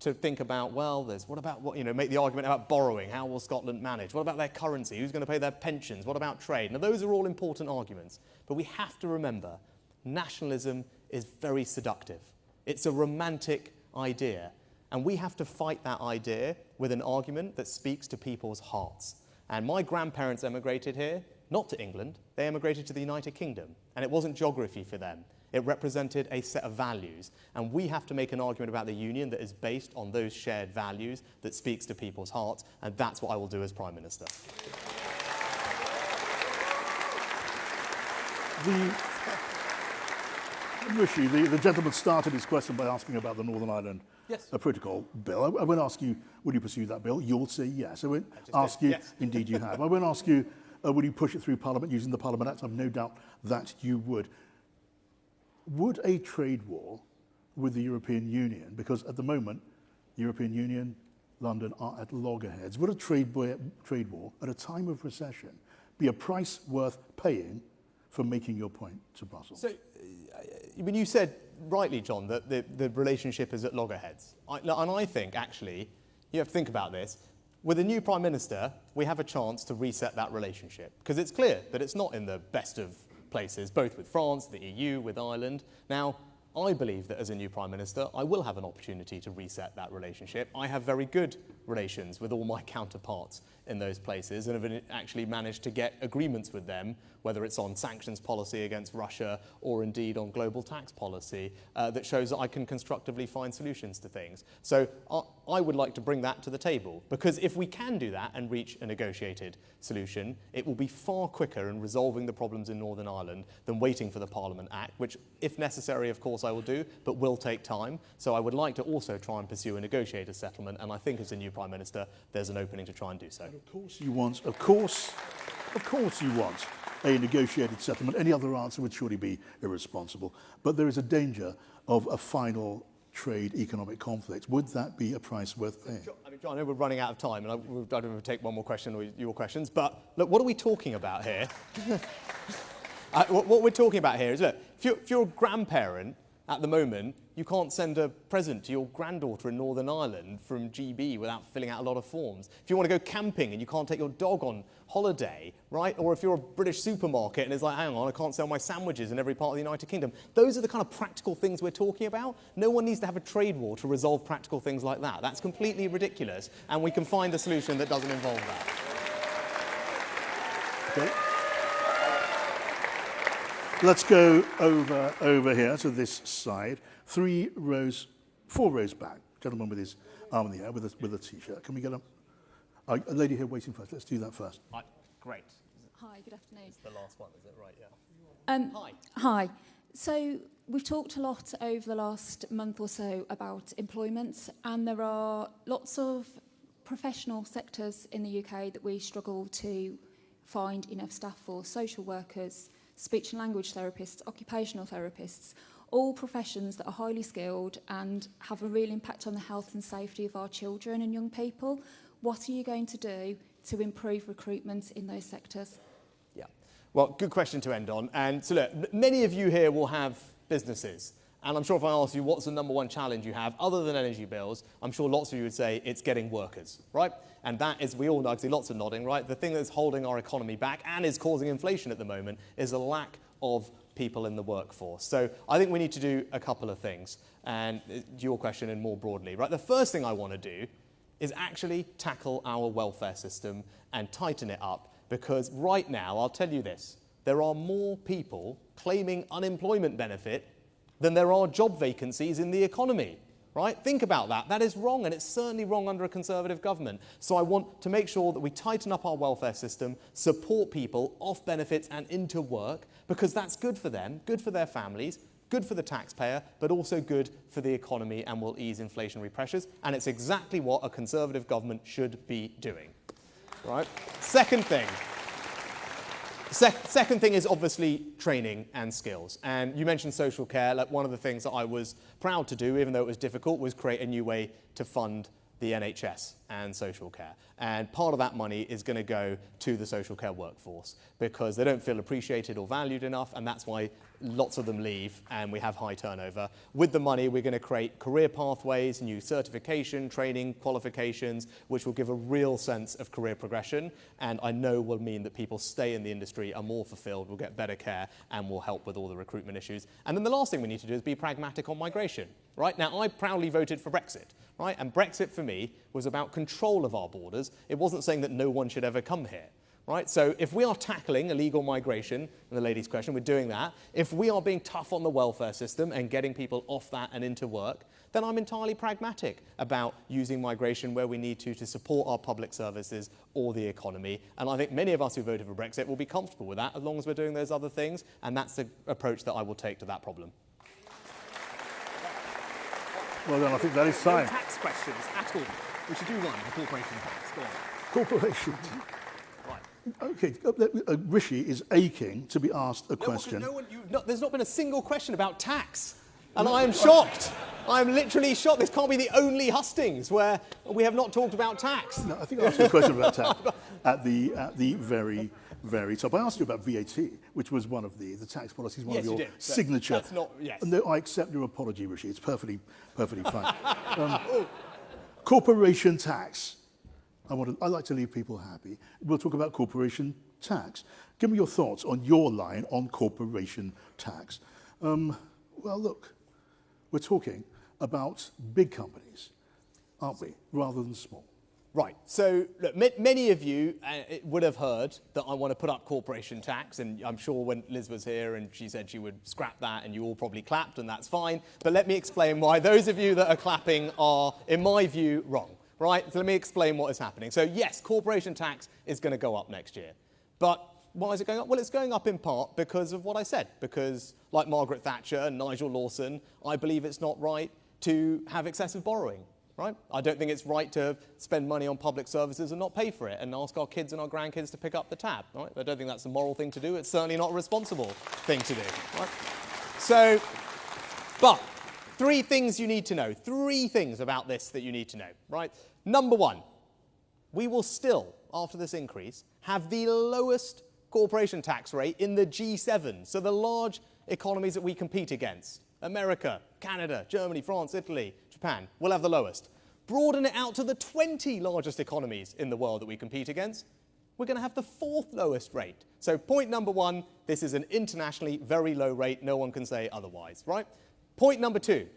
to think about, well, make the argument about borrowing. How will Scotland manage? What about their currency? Who's going to pay their pensions? What about trade? Now, those are all important arguments. But we have to remember, nationalism is very seductive. It's a romantic idea. And we have to fight that idea with an argument that speaks to people's hearts. And my grandparents emigrated here, not to England. They emigrated to the United Kingdom. And it wasn't geography for them. It represented a set of values. And we have to make an argument about the union that is based on those shared values, that speaks to people's hearts. And that's what I will do as Prime Minister. Rishi, the gentleman started his question by asking about the Northern Ireland Protocol bill. I won't ask you, will you pursue that bill? You'll say yes. I won't ask you, indeed you have. I won't ask you, will you push it through Parliament using the Parliament Act? I've no doubt that you would. Would a trade war with the European Union, because at the moment, European Union, London are at loggerheads, would a trade war at a time of recession be a price worth paying for making your point to Brussels? So, when you said rightly, John, that the relationship is at loggerheads, and I think, actually, you have to think about this. With a new Prime Minister, we have a chance to reset that relationship, because it's clear that it's not in the best of places, both with France, the EU, with Ireland. Now, I believe that as a new Prime Minister, I will have an opportunity to reset that relationship. I have very good relations with all my counterparts in those places and have actually managed to get agreements with them, whether it's on sanctions policy against Russia or indeed on global tax policy, that shows that I can constructively find solutions to things. So I would like to bring that to the table, because if we can do that and reach a negotiated solution, it will be far quicker in resolving the problems in Northern Ireland than waiting for the Parliament Act, which, if necessary, of course, I will do, but will take time. So I would like to also try and pursue a negotiated settlement, and I think as a new Prime Minister, there's an opening to try and do so. Of course you want, of course you want a negotiated settlement. Any other answer would surely be irresponsible. But there is a danger of a final trade economic conflict. Would that be a price worth paying? I mean, John, I know we're running out of time, and I don't want to take one more question or your questions, but look, what are we talking about here? What we're talking about here is, look, if you're a grandparent at the moment, you can't send a present to your granddaughter in Northern Ireland from GB without filling out a lot of forms. If you want to go camping and you can't take your dog on holiday, right? Or if you're a British supermarket and it's like, hang on, I can't sell my sandwiches in every part of the United Kingdom. Those are the kind of practical things we're talking about. No one needs to have a trade war to resolve practical things like that. That's completely ridiculous, and we can find a solution that doesn't involve that. Okay. Let's go over here to this side. 4 rows back. Gentleman with his arm in the air with a T-shirt. Can we get a lady here waiting first? Let's do that first. Great. Hi, good afternoon. It's the last one, is it? Right, yeah. Hi. So we've talked a lot over the last month or so about employment, and there are lots of professional sectors in the UK that we struggle to find enough staff for: social workers, speech and language therapists, occupational therapists, all professions that are highly skilled and have a real impact on the health and safety of our children and young people. What are you going to do to improve recruitment in those sectors? Yeah, well, good question to end on. And so look, many of you here will have businesses. And I'm sure if I ask you what's the #1 challenge you have, other than energy bills, I'm sure lots of you would say it's getting workers, right? And that is, we all know, I see lots of nodding, right? The thing that's holding our economy back and is causing inflation at the moment is a lack of people in the workforce. So I think we need to do a couple of things, and your question and more broadly, right? The first thing I want to do is actually tackle our welfare system and tighten it up, because right now, I'll tell you this, there are more people claiming unemployment benefit than there are job vacancies in the economy. Right? Think about that. That is wrong, and it's certainly wrong under a Conservative government. So I want to make sure that we tighten up our welfare system, support people off benefits and into work, because that's good for them, good for their families, good for the taxpayer, but also good for the economy and will ease inflationary pressures. And it's exactly what a Conservative government should be doing. Right? Second thing. Second thing is obviously training and skills. And you mentioned social care. Like, one of the things that I was proud to do, even though it was difficult, was create a new way to fund the NHS and social care. And part of that money is going to go to the social care workforce, because they don't feel appreciated or valued enough, and that's why lots of them leave and we have high turnover. With the money, we're going to create career pathways, new certification, training, qualifications, which will give a real sense of career progression, and I know will mean that people stay in the industry, are more fulfilled, will get better care, and will help with all the recruitment issues. And then the last thing we need to do is be pragmatic on migration. Right? Now, I proudly voted for Brexit. Right? And Brexit for me was about control of our borders. It wasn't saying that no one should ever come here. Right? So if we are tackling illegal migration, and the lady's question, we're doing that. If we are being tough on the welfare system and getting people off that and into work, then I'm entirely pragmatic about using migration where we need to support our public services or the economy. And I think many of us who voted for Brexit will be comfortable with that as long as we're doing those other things, and that's the approach that I will take to that problem. Well then, I think that is time. No tax questions at all. We should do one, the corporation tax. Go on. Corporation. Right. Okay, Rishi is aching to be asked a question. There's not been a single question about tax. And I am shocked. I'm literally shocked. This can't be the only hustings where we have not talked about tax. No, I think I asked you a question about tax at the very top. I asked you about VAT, which was one of the tax policies, one of your signature. That's not, yes. No, I accept your apology, Rishi. It's perfectly fine. Corporation tax. I like to leave people happy. We'll talk about corporation tax. Give me your thoughts on your line on corporation tax. Well, look, we're talking about big companies, aren't we, rather than small? Right. So, look, many of you would have heard that I want to put up corporation tax, and I'm sure when Liz was here and she said she would scrap that, and you all probably clapped, and that's fine. But let me explain why those of you that are clapping are, in my view, wrong. Right? So let me explain what is happening. So, yes, corporation tax is going to go up next year. But why is it going up? Well, it's going up in part because of what I said. Because, like Margaret Thatcher and Nigel Lawson, I believe it's not right to have excessive borrowing. Right? I don't think it's right to spend money on public services and not pay for it and ask our kids and our grandkids to pick up the tab. Right? I don't think that's a moral thing to do. It's certainly not a responsible thing to do. Right? So, but three things you need to know. Three things about this that you need to know. Right? Number one, we will still, after this increase, have the lowest corporation tax rate in the G7. So the large economies that we compete against. America, Canada, Germany, France, Italy, Japan will have the lowest. Broaden it out to the 20 largest economies in the world that we compete against. We're going to have the fourth lowest rate. So point number one, this is an internationally very low rate. No one can say otherwise, right? Point number two,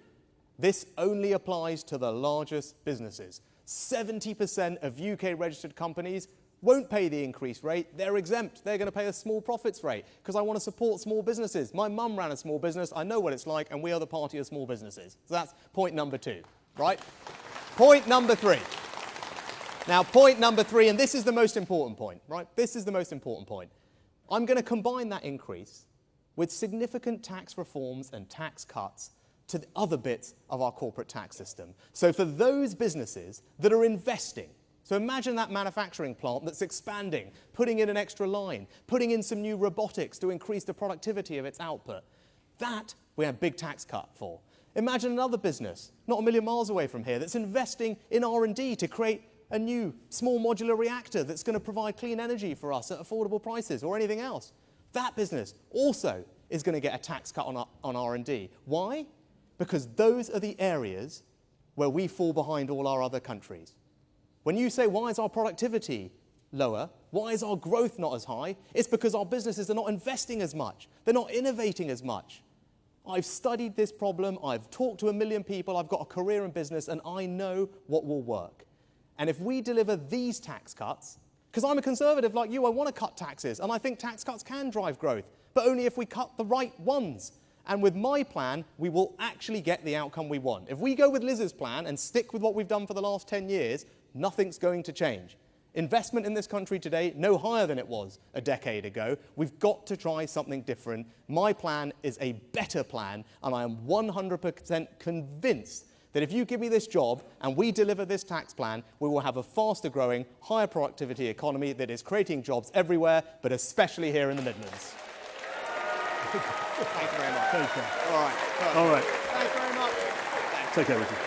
this only applies to the largest businesses. 70% of UK registered companies won't pay the increased rate. They're exempt. They're going to pay a small profits rate because I want to support small businesses. My mum ran a small business. I know what it's like, and we are the party of small businesses. So that's point number two, right? Point number three. Now, point number three, and this is the most important point, right? This is the most important point. I'm going to combine that increase with significant tax reforms and tax cuts to the other bits of our corporate tax system. So for those businesses that are investing, so imagine that manufacturing plant that's expanding, putting in an extra line, putting in some new robotics to increase the productivity of its output. That we have a big tax cut for. Imagine another business, not a million miles away from here, that's investing in R&D to create a new small modular reactor that's going to provide clean energy for us at affordable prices or anything else. That business also is going to get a tax cut on R&D. Why? Because those are the areas where we fall behind all our other countries. When you say, why is our productivity lower? Why is our growth not as high? It's because our businesses are not investing as much. They're not innovating as much. I've studied this problem, I've talked to 1 million people, I've got a career in business, and I know what will work. And if we deliver these tax cuts, because I'm a conservative like you, I want to cut taxes, and I think tax cuts can drive growth, but only if we cut the right ones. And with my plan, we will actually get the outcome we want. If we go with Liz's plan and stick with what we've done for the last 10 years, nothing's going to change. Investment in this country today, no higher than it was a decade ago. We've got to try something different. My plan is a better plan, and I am 100% convinced that if you give me this job and we deliver this tax plan, we will have a faster growing, higher productivity economy that is creating jobs everywhere, but especially here in the Midlands. Thank you very much. Thank you. All right. Perfect. All right. Thanks very much. Thanks. Take care, Richard.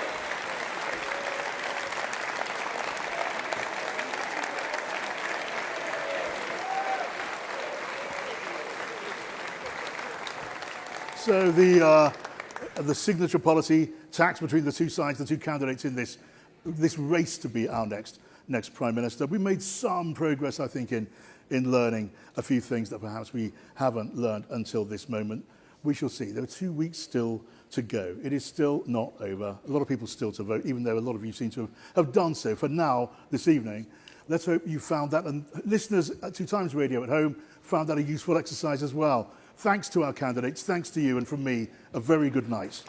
So the signature policy, tax between the two sides, the two candidates in this race to be our next Prime Minister. We made some progress, I think, in learning a few things that perhaps we haven't learned until this moment. We shall see. There are 2 weeks still to go. It is still not over. A lot of people still to vote, even though a lot of you seem to have done so. For now, this evening, let's hope you found that, and listeners at 2 Times Radio at home found that a useful exercise as well. Thanks to our candidates, thanks to you, and from me, a very good night.